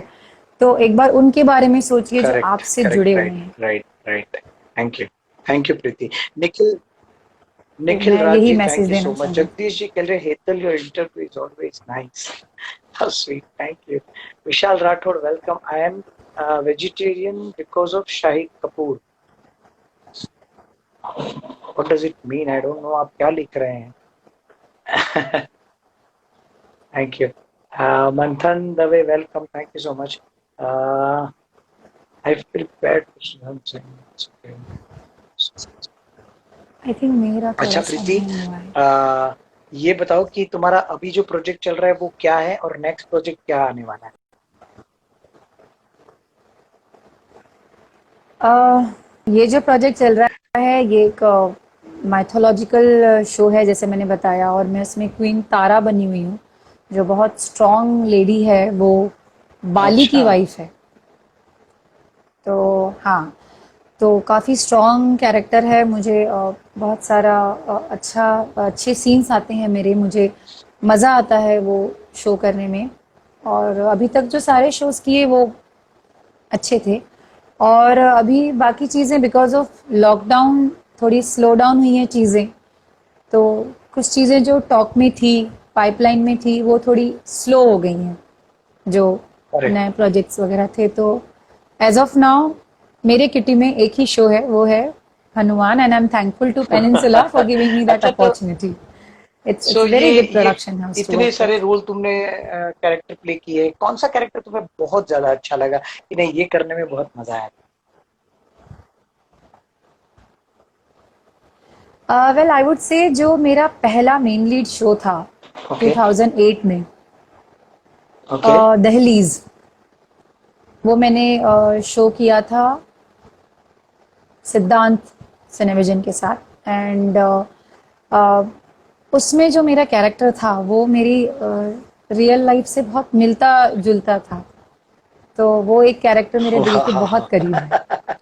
Speaker 3: तो एक बार उनके बारे में सोचिए जो
Speaker 1: करेक्ट
Speaker 3: आपसे
Speaker 1: करेक्ट,
Speaker 3: जुड़े हुए
Speaker 1: राइट
Speaker 3: हैं।
Speaker 1: Right right. थैंक यू प्रीति। निखिल,
Speaker 3: तो
Speaker 1: निखिल
Speaker 3: मैं
Speaker 1: राज
Speaker 3: यही
Speaker 1: जी,
Speaker 3: मैसेज
Speaker 1: थैंक यू
Speaker 3: देना
Speaker 1: सो मच।
Speaker 3: चाहूंगी।
Speaker 1: जगदीश जी कह रहे Hetal, your interview is always nice. How sweet, thank you. Vishal Rathore, welcome. I am vegetarian because of Shahid Kapoor. What does it mean? I don't know आप क्या लिख रहे हैं। Thank you. Manthan Dave, welcome, thank you so much. I feel bad.
Speaker 3: I think मेरा
Speaker 1: अच्छा
Speaker 3: थोड़ा सा
Speaker 1: प्रीति,
Speaker 3: नहीं हुआ है।
Speaker 1: ये बताओ कि तुम्हारा अभी जो प्रोजेक्ट चल रहा है वो क्या है, और नेक्स्ट प्रोजेक्ट क्या आने वाला है?
Speaker 3: ये जो प्रोजेक्ट चल रहा है ये एक माइथोलॉजिकल शो है जैसे मैंने बताया, और मैं उसमें क्वीन तारा बनी हुई हूँ, जो बहुत स्ट्रॉन्ग लेडी है, वो बाली की
Speaker 1: अच्छा,
Speaker 3: वाइफ है। तो हाँ, तो काफ़ी स्ट्रॉन्ग कैरेक्टर है। मुझे बहुत सारा अच्छे सीन्स आते हैं मेरे, मुझे मज़ा आता है वो शो करने में। और अभी तक जो सारे शोज़ किए वो अच्छे थे, और अभी बाकी चीज़ें बिकॉज ऑफ लॉकडाउन थोड़ी स्लो डाउन हुई हैं चीज़ें। तो कुछ चीज़ें जो टॉक में थी, पाइपलाइन में थी, वो थोड़ी स्लो हो गई हैं, जो
Speaker 1: करेक्ट।
Speaker 3: नए प्रोजेक्ट्स वगैरह थे। तो एज ऑफ नाउ मेरे किटी में एक ही शो है, वो है Hanuman, and I am thankful to Peninsula for giving me that
Speaker 1: अच्छा, तो
Speaker 3: opportunity. It's
Speaker 1: so
Speaker 3: very good
Speaker 1: ये
Speaker 3: प्रोडक्शन हाउस टू
Speaker 1: इतने
Speaker 3: वर्क
Speaker 1: सारे
Speaker 3: विथ।
Speaker 1: रोल तुमने कैरेक्टर प्ले किए, कौन सा कैरेक्टर तुम्हें बहुत ज्यादा अच्छा लगा कि नहीं ये करने में बहुत मजा आया?
Speaker 3: वेल आई वुड से जो मेरा पहला मेन लीड शो था
Speaker 1: ओके
Speaker 3: 2008 में,
Speaker 1: ओके।
Speaker 3: दहलीज, वो मैंने शो किया था सिद्धांत सिनेविजन के साथ। एंड उसमें जो मेरा कैरेक्टर था वो मेरी रियल लाइफ से बहुत मिलता जुलता था, तो वो एक कैरेक्टर मेरे दिल के बहुत करीब है।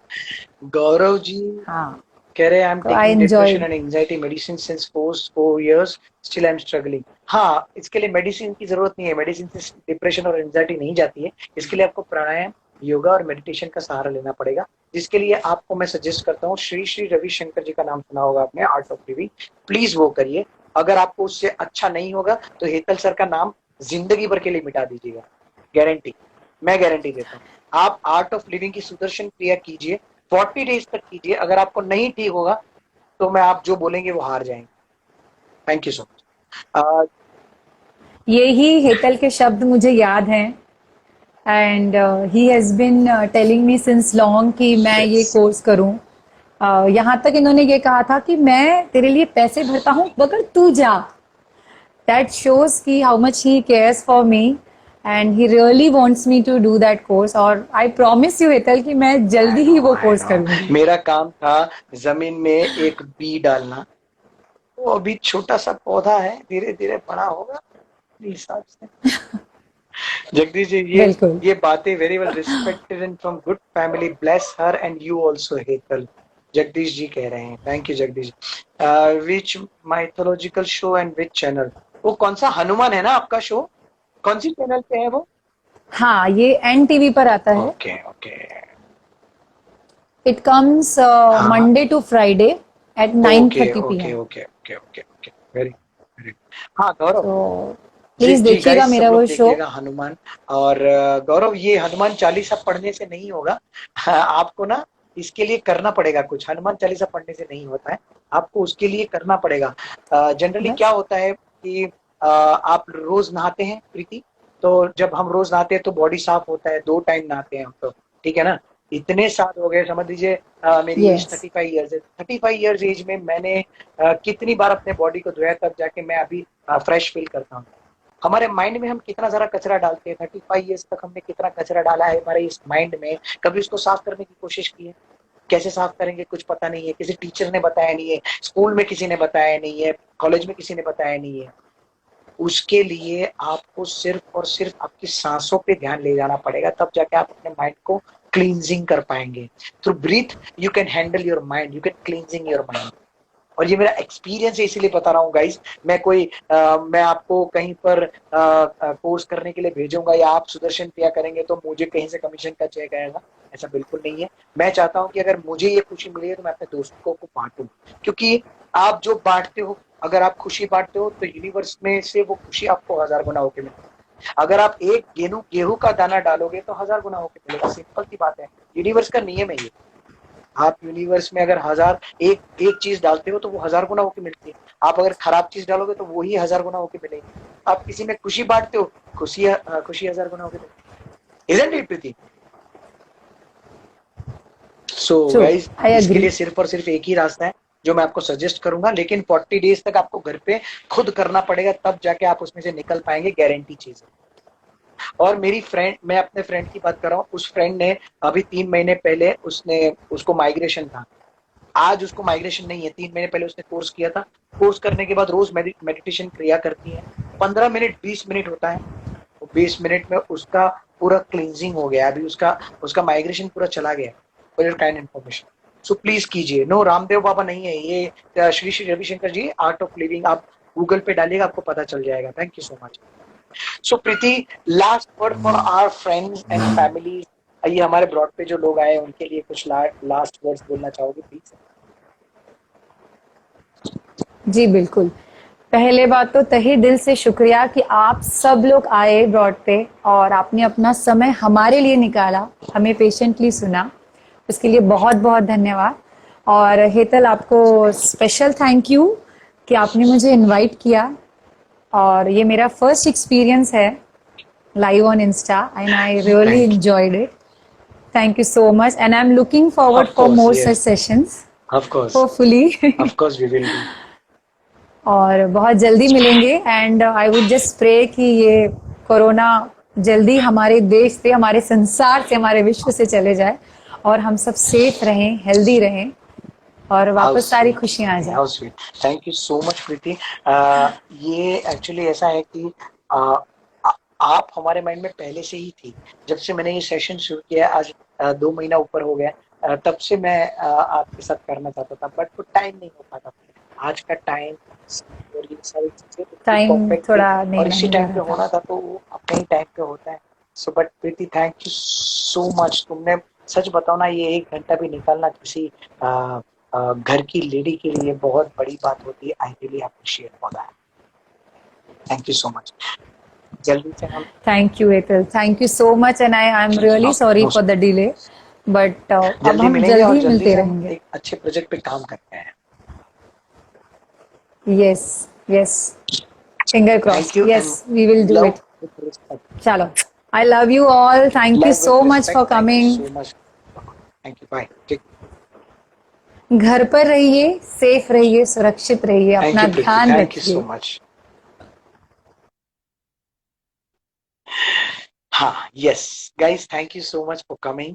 Speaker 1: गौरव जी
Speaker 3: हाँ,
Speaker 1: कह रहे आई एम
Speaker 3: तो I
Speaker 1: taking depression
Speaker 3: enjoyed.
Speaker 1: And anxiety medicine since 4 years still I am struggling. हाँ, इसके लिए मेडिसिन की जरूरत नहीं है, मेडिसिन से डिप्रेशन और एंजाइटी नहीं जाती है। इसके लिए आपको प्राणायाम, योगा और मेडिटेशन का सहारा लेना पड़ेगा, जिसके लिए आपको मैं सजेस्ट करता हूँ श्री श्री रविशंकर जी का नाम सुना होगा आपने, आर्ट ऑफ लिविंग, प्लीज वो करिए। अगर आपको उससे अच्छा नहीं होगा तो हेतल सर का नाम जिंदगी भर के लिए मिटा दीजिएगा, गारंटी, मैं गारंटी देता हूँ। आप आर्ट ऑफ लिविंग की सुदर्शन क्रिया कीजिए, 40 डेज तक कीजिए। अगर आपको नहीं ठीक होगा तो मैं आप जो बोलेंगे वो हार जाएंगे। Thank you so much.
Speaker 3: यही हेतल के शब्द मुझे याद हैं, and he has been telling me since long कि मैं ये
Speaker 1: Yes.
Speaker 3: कोर्स करूं। यहाँ तक इन्होंने ये कहा था कि मैं तेरे लिए पैसे भरता हूँ मगर तू जा। दैट शोज कि how much he cares for me and he really wants me to do that course. और आई प्रॉमिस यू हेतल कि मैं जल्दी ही वो कोर्स करूंगी।
Speaker 1: मेरा काम था जमीन में एक बी डालना, वो अभी छोटा सा पौधा है, धीरे धीरे बड़ा होगा मेरे हिसाब से। जगदीश जी,
Speaker 3: बिल्कुल।
Speaker 1: ये बातें very well respected and from good family, bless her and you also Hetal, Jagdish ji कह रहे हैं। Thank you Jagdish. Which mythological show and which channel? वो कौन सा हनुमान है ना आपका शो, कौन सी चैनल पे है वो?
Speaker 3: हाँ, ये NTV पर आता है।
Speaker 1: ओके ओके
Speaker 3: इट कम्स
Speaker 1: हाँ
Speaker 3: Monday to Friday at
Speaker 1: okay
Speaker 3: 9:30
Speaker 1: okay
Speaker 3: PM।
Speaker 1: Okay okay okay okay, very very. हाँ गौरव
Speaker 3: तो
Speaker 1: जी
Speaker 3: प्लीज
Speaker 1: जी
Speaker 3: देखिएगा
Speaker 1: गाइस, सब
Speaker 3: मेरा
Speaker 1: लोग
Speaker 3: वो शो।
Speaker 1: देखिएगा हनुमान। और गौरव, ये हनुमान चालीसा पढ़ने से नहीं होगा। आपको ना इसके लिए करना पड़ेगा कुछ, हनुमान चालीसा पढ़ने से नहीं होता है, आपको उसके लिए करना पड़ेगा। जनरली क्या
Speaker 3: बस
Speaker 1: होता है कि आप रोज नहाते हैं प्रीति, तो जब हम रोज नहाते हैं तो बॉडी साफ होता है, 2 टाइम नहाते हैं हम तो, ठीक है ना। इतने साल हो गए, समझ लीजिए मेरी एज
Speaker 3: यस
Speaker 1: 35 ईयर्स है, 35 ईयर्स एज में मैंने कितनी बार अपने बॉडी को धोया, तब जाके मैं अभी फ्रेश फील करता हूँ। हमारे माइंड में हम कितना सारा कचरा डालते हैं, 35 ईयर्स तक हमने कितना कचरा डाला है हमारे इस माइंड में, कभी उसको साफ करने की कोशिश की है? कैसे साफ करेंगे कुछ पता नहीं है, किसी टीचर ने बताया नहीं है, स्कूल में किसी ने बताया नहीं है, कॉलेज में किसी ने बताया नहीं है। उसके लिए आपको सिर्फ और सिर्फ आपकी सांसों पे ध्यान ले जाना पड़ेगा, तब जाके आप अपने माइंड को क्लींजिंग कर पाएंगे। Through breath you can handle your mind, you can cleansing your mind. और ये मेरा एक्सपीरियंस है, इसीलिए बता रहा हूँ गाइस। मैं कोई मैं आपको कहीं पर कोर्स करने के लिए भेजूंगा या आप सुदर्शन क्रिया करेंगे तो मुझे कहीं से कमीशन का चेक आएगा, ऐसा बिल्कुल नहीं है। मैं चाहता हूँ कि अगर मुझे ये खुशी मिली है तो मैं अपने दोस्तों को बांटूं, क्योंकि आप जो बांटते हो, अगर आप खुशी बांटते हो तो यूनिवर्स में से वो खुशी आपको 1000 गुना होके मिलती है। अगर आप एक गेहूं का दाना डालोगे तो 1000 गुना होके मिलेगा, सिंपल सी बात है, यूनिवर्स का नियम है ये। आप यूनिवर्स में अगर एक चीज डालते हो तो वो 1000 गुना होके मिलती है। आप अगर खराब चीज डालोगे तो वही 1000 गुना होके मिलेगी। आप किसी में खुशी बांटते हो, खुशी 1000 गुना होके मिलती है। Isn't it, Preeti? So
Speaker 3: true,
Speaker 1: guys,
Speaker 3: I
Speaker 1: इसके
Speaker 3: एग्री।
Speaker 1: लिए सिर्फ और सिर्फ एक ही रास्ता है जो मैं आपको सजेस्ट करूंगा, लेकिन 40 डेज तक आपको घर पे खुद करना पड़ेगा, तब जाके आप उसमें से निकल पाएंगे, गारंटी चीज है। और मेरी फ्रेंड, मैं अपने फ्रेंड की बात कर रहा हूँ, उस फ्रेंड ने अभी 3 महीने पहले उसको माइग्रेशन था। आज उसको माइग्रेशन नहीं है, 3 महीने पहले उसने कोर्स किया था। कोर्स करने के बाद रोज मेडिटेशन क्रिया करती है, 15 मिनट 20 मिनट होता है, 20 मिनट में उसका पूरा क्लींजिंग हो गया। अभी उसका माइग्रेशन पूरा चला गया। For your kind information, so please कीजिए। नो, रामदेव बाबा नहीं है ये, Shri Shri Ravishankar ji, art of living, आप गूगल पे डालिएगा, आपको पता चल जाएगा। Thank you so much. So Preeti, last word for our friends and family. ये हमारे ब्रॉड पे जो लोग आए उनके लिए कुछ लास्ट वर्ड्स बोलना चाहोगे प्लीज?
Speaker 3: जी बिल्कुल। पहले बात तो तहे दिल से शुक्रिया कि आप सब लोग आए ब्रॉड पे और आपने अपना समय हमारे लिए निकाला, हमें पेशेंटली सुना, उसके लिए बहुत बहुत धन्यवाद। और हेतल, आपको स्पेशल थैंक यू कि आपने मुझे इनवाइट किया। और ये मेरा फर्स्ट एक्सपीरियंस है live on Insta and I really
Speaker 1: Thank you.
Speaker 3: Enjoyed it. Thank you so much, and I'm looking forward
Speaker 1: Of
Speaker 3: for
Speaker 1: course,
Speaker 3: more
Speaker 1: yes.
Speaker 3: such sessions,
Speaker 1: Of course.
Speaker 3: hopefully.
Speaker 1: Of course we will do.
Speaker 3: और बहुत जल्दी मिलेंगे and I would just pray कि ये corona जल्दी हमारे देश से, हमारे संसार से, हमारे विश्व से चले जाए और हम सब सेफ रहें, हेल्दी रहें और वापस सारी खुशियां आ जाए।
Speaker 1: How sweet, thank you so much Preeti. ये एक्चुअली ऐसा है कि आप हमारे माइंड में पहले से ही थी। जब से मैंने ये सेशन शुरू किया, आज 2 महीना ऊपर हो गया, तब से मैं आपके साथ करना चाहता था, बट वो टाइम नहीं हो पाता। आज का टाइम और ये सारी चीजें
Speaker 3: टाइम
Speaker 1: परफेक्ट थी,
Speaker 3: थोड़ा नहीं
Speaker 1: और इसी
Speaker 3: नहीं
Speaker 1: टाइम
Speaker 3: हो
Speaker 1: पे
Speaker 3: रहा
Speaker 1: होना
Speaker 3: था।
Speaker 1: था, तो वो अपने ही टाइम पे होता है। So but Preeti, thank you so much. तुमने, सच बताओ ना, ये 1 घंटा भी निकालना किसी घर की लेडी के लिए बहुत बड़ी बात होती है। I really appreciate for that, thank you so much. जल्दी से हम
Speaker 3: thank you Hetal, thank you so much and I am really sorry for the delay, but अब
Speaker 1: जल्दी
Speaker 3: हम
Speaker 1: मिलेंगे, और
Speaker 3: जल्दी
Speaker 1: जल्दी
Speaker 3: मिलते
Speaker 1: से हम
Speaker 3: रहेंगे।
Speaker 1: एक अच्छे प्रोजेक्ट पे काम करते हैं।
Speaker 3: Yes yes, finger
Speaker 1: thank
Speaker 3: crossed,
Speaker 1: you, and
Speaker 3: yes we will do
Speaker 1: love
Speaker 3: it.
Speaker 1: With respect,
Speaker 3: चलो, I love you all, thank you
Speaker 1: love
Speaker 3: so
Speaker 1: with
Speaker 3: much for
Speaker 1: respect, thank you
Speaker 3: coming.
Speaker 1: So much, thank you, bye,
Speaker 3: घर पर रहिए, safe रहिए, सुरक्षित रहिए,
Speaker 1: thank
Speaker 3: अपना
Speaker 1: you प्रीति,
Speaker 3: ध्यान
Speaker 1: thank you सो
Speaker 3: रखिए।
Speaker 1: मच। हाँ, yes guys, thank you so much for coming.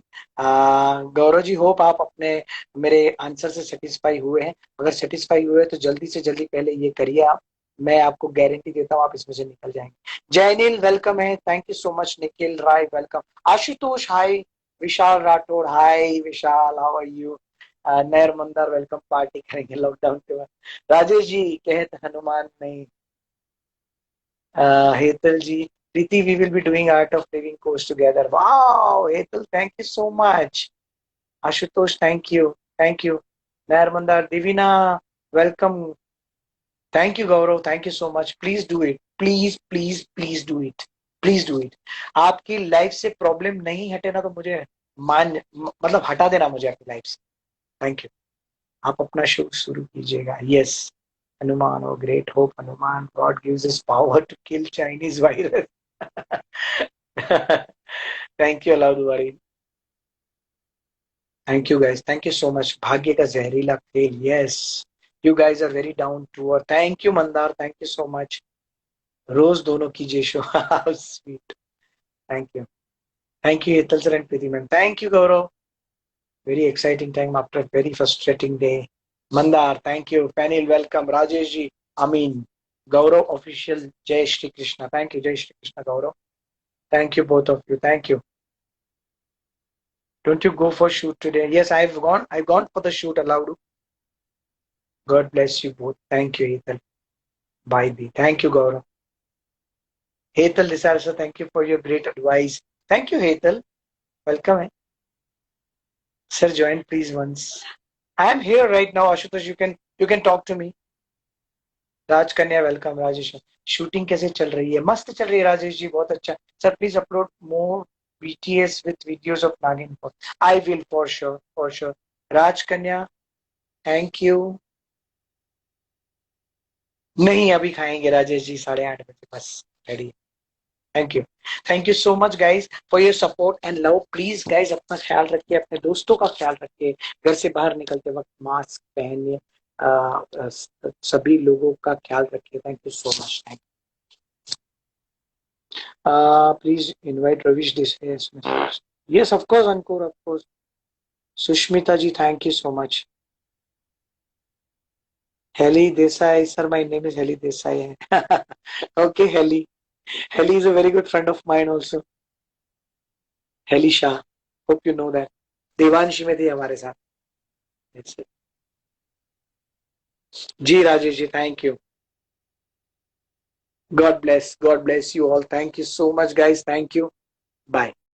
Speaker 1: Gaurav ji, hope आप अपने मेरे आंसर से सेटिस्फाई हुए हैं। अगर सेटिस्फाई हुए तो जल्दी से जल्दी पहले ये करिए आप, मैं आपको गारंटी देता हूँ आप इसमें से निकल जाएंगे। जयनील वेलकम है, thank you so much. Nikhil Rai welcome. Ashutosh hi. Vishal Rathod hi. Vishal, how are you? Nayar Mandar welcome, party करेंगे लॉकडाउन के बाद। राजेश जी कहत हनुमान नहीं। Hetal ji, Priti, we will be doing Art of Living course together. Wow, Hetal, thank you so much. Ashutosh, thank you. Thank you. Narmandar, Divina, welcome. Thank you, Gaurav. Thank you so much. Please do it. Please, please, please do it. Please do it. आपकी life से problem नहीं हटे ना, तो मुझे मतलब हटा देना मुझे आपकी लाइफ से। Thank you. आप अपना शो शुरू कीजिएगा। Yes, Hanuman, o great hope Hanuman, god gives us power to kill Chinese virus. Thank you अलाउद वारी, thank you guys, thank you so much. भाग्य का जहरीला खेल, yes, you guys are very down to earth. Thank you Mandar, thank you so much. रोज दोनों कीजिए show. Sweet, thank you, thank you Hetal sir and Preeti ma'am, thank you Gaurav. Very exciting time after very frustrating day. Mandar, thank you. Fenil welcome. Rajesh ji, Amin, Gaurav official, जय Shri Krishna, thank you, जय श्री कृष्णा गौरव, thank you both of you, thank you. Don't you go for shoot today? Yes, I've gone for the shoot, allowed. God bless you both. Thank you, Hetal. Bye B. Thank you, Gaurav. Hetal Disarsa, thank you for your great advice. Thank you, Hetal. Welcome. Sir, join please once. I am here right now, Ashutosh. You can talk to me. राज कन्या welcome. Rajesh, shooting कैसे चल रही है? मस्त चल रही है राजेश जी, बहुत अच्छा। Sir please upload more BTS with videos of Nagin. I will, for sure, for sure. राज कन्या, थैंक यू। नहीं, अभी खाएंगे राजेश जी, 8:30 बस ready. Thank you, thank you so much guys for your support and love. Please guys अपना ख्याल रखिए, अपने दोस्तों का ख्याल रखिए। घर से बाहर निकलते वक्त मास्क पहनिए। सभी लोगों का ख्याल रखिए। Thank you so much. Thank please invite Ravish Desai. Yes, of course Ankur, of course. Sushmita ji, thank you so much. Heli Desai, sir, my name is Heli Desai. Okay, Heli. Heli is a very good friend of mine also. Heli Shah. Hope you know that. Devanshi में थी हमारे साथ। That's it. Ji Rajesh ji, thank you. God bless you all. Thank you so much, guys. Thank you. Bye.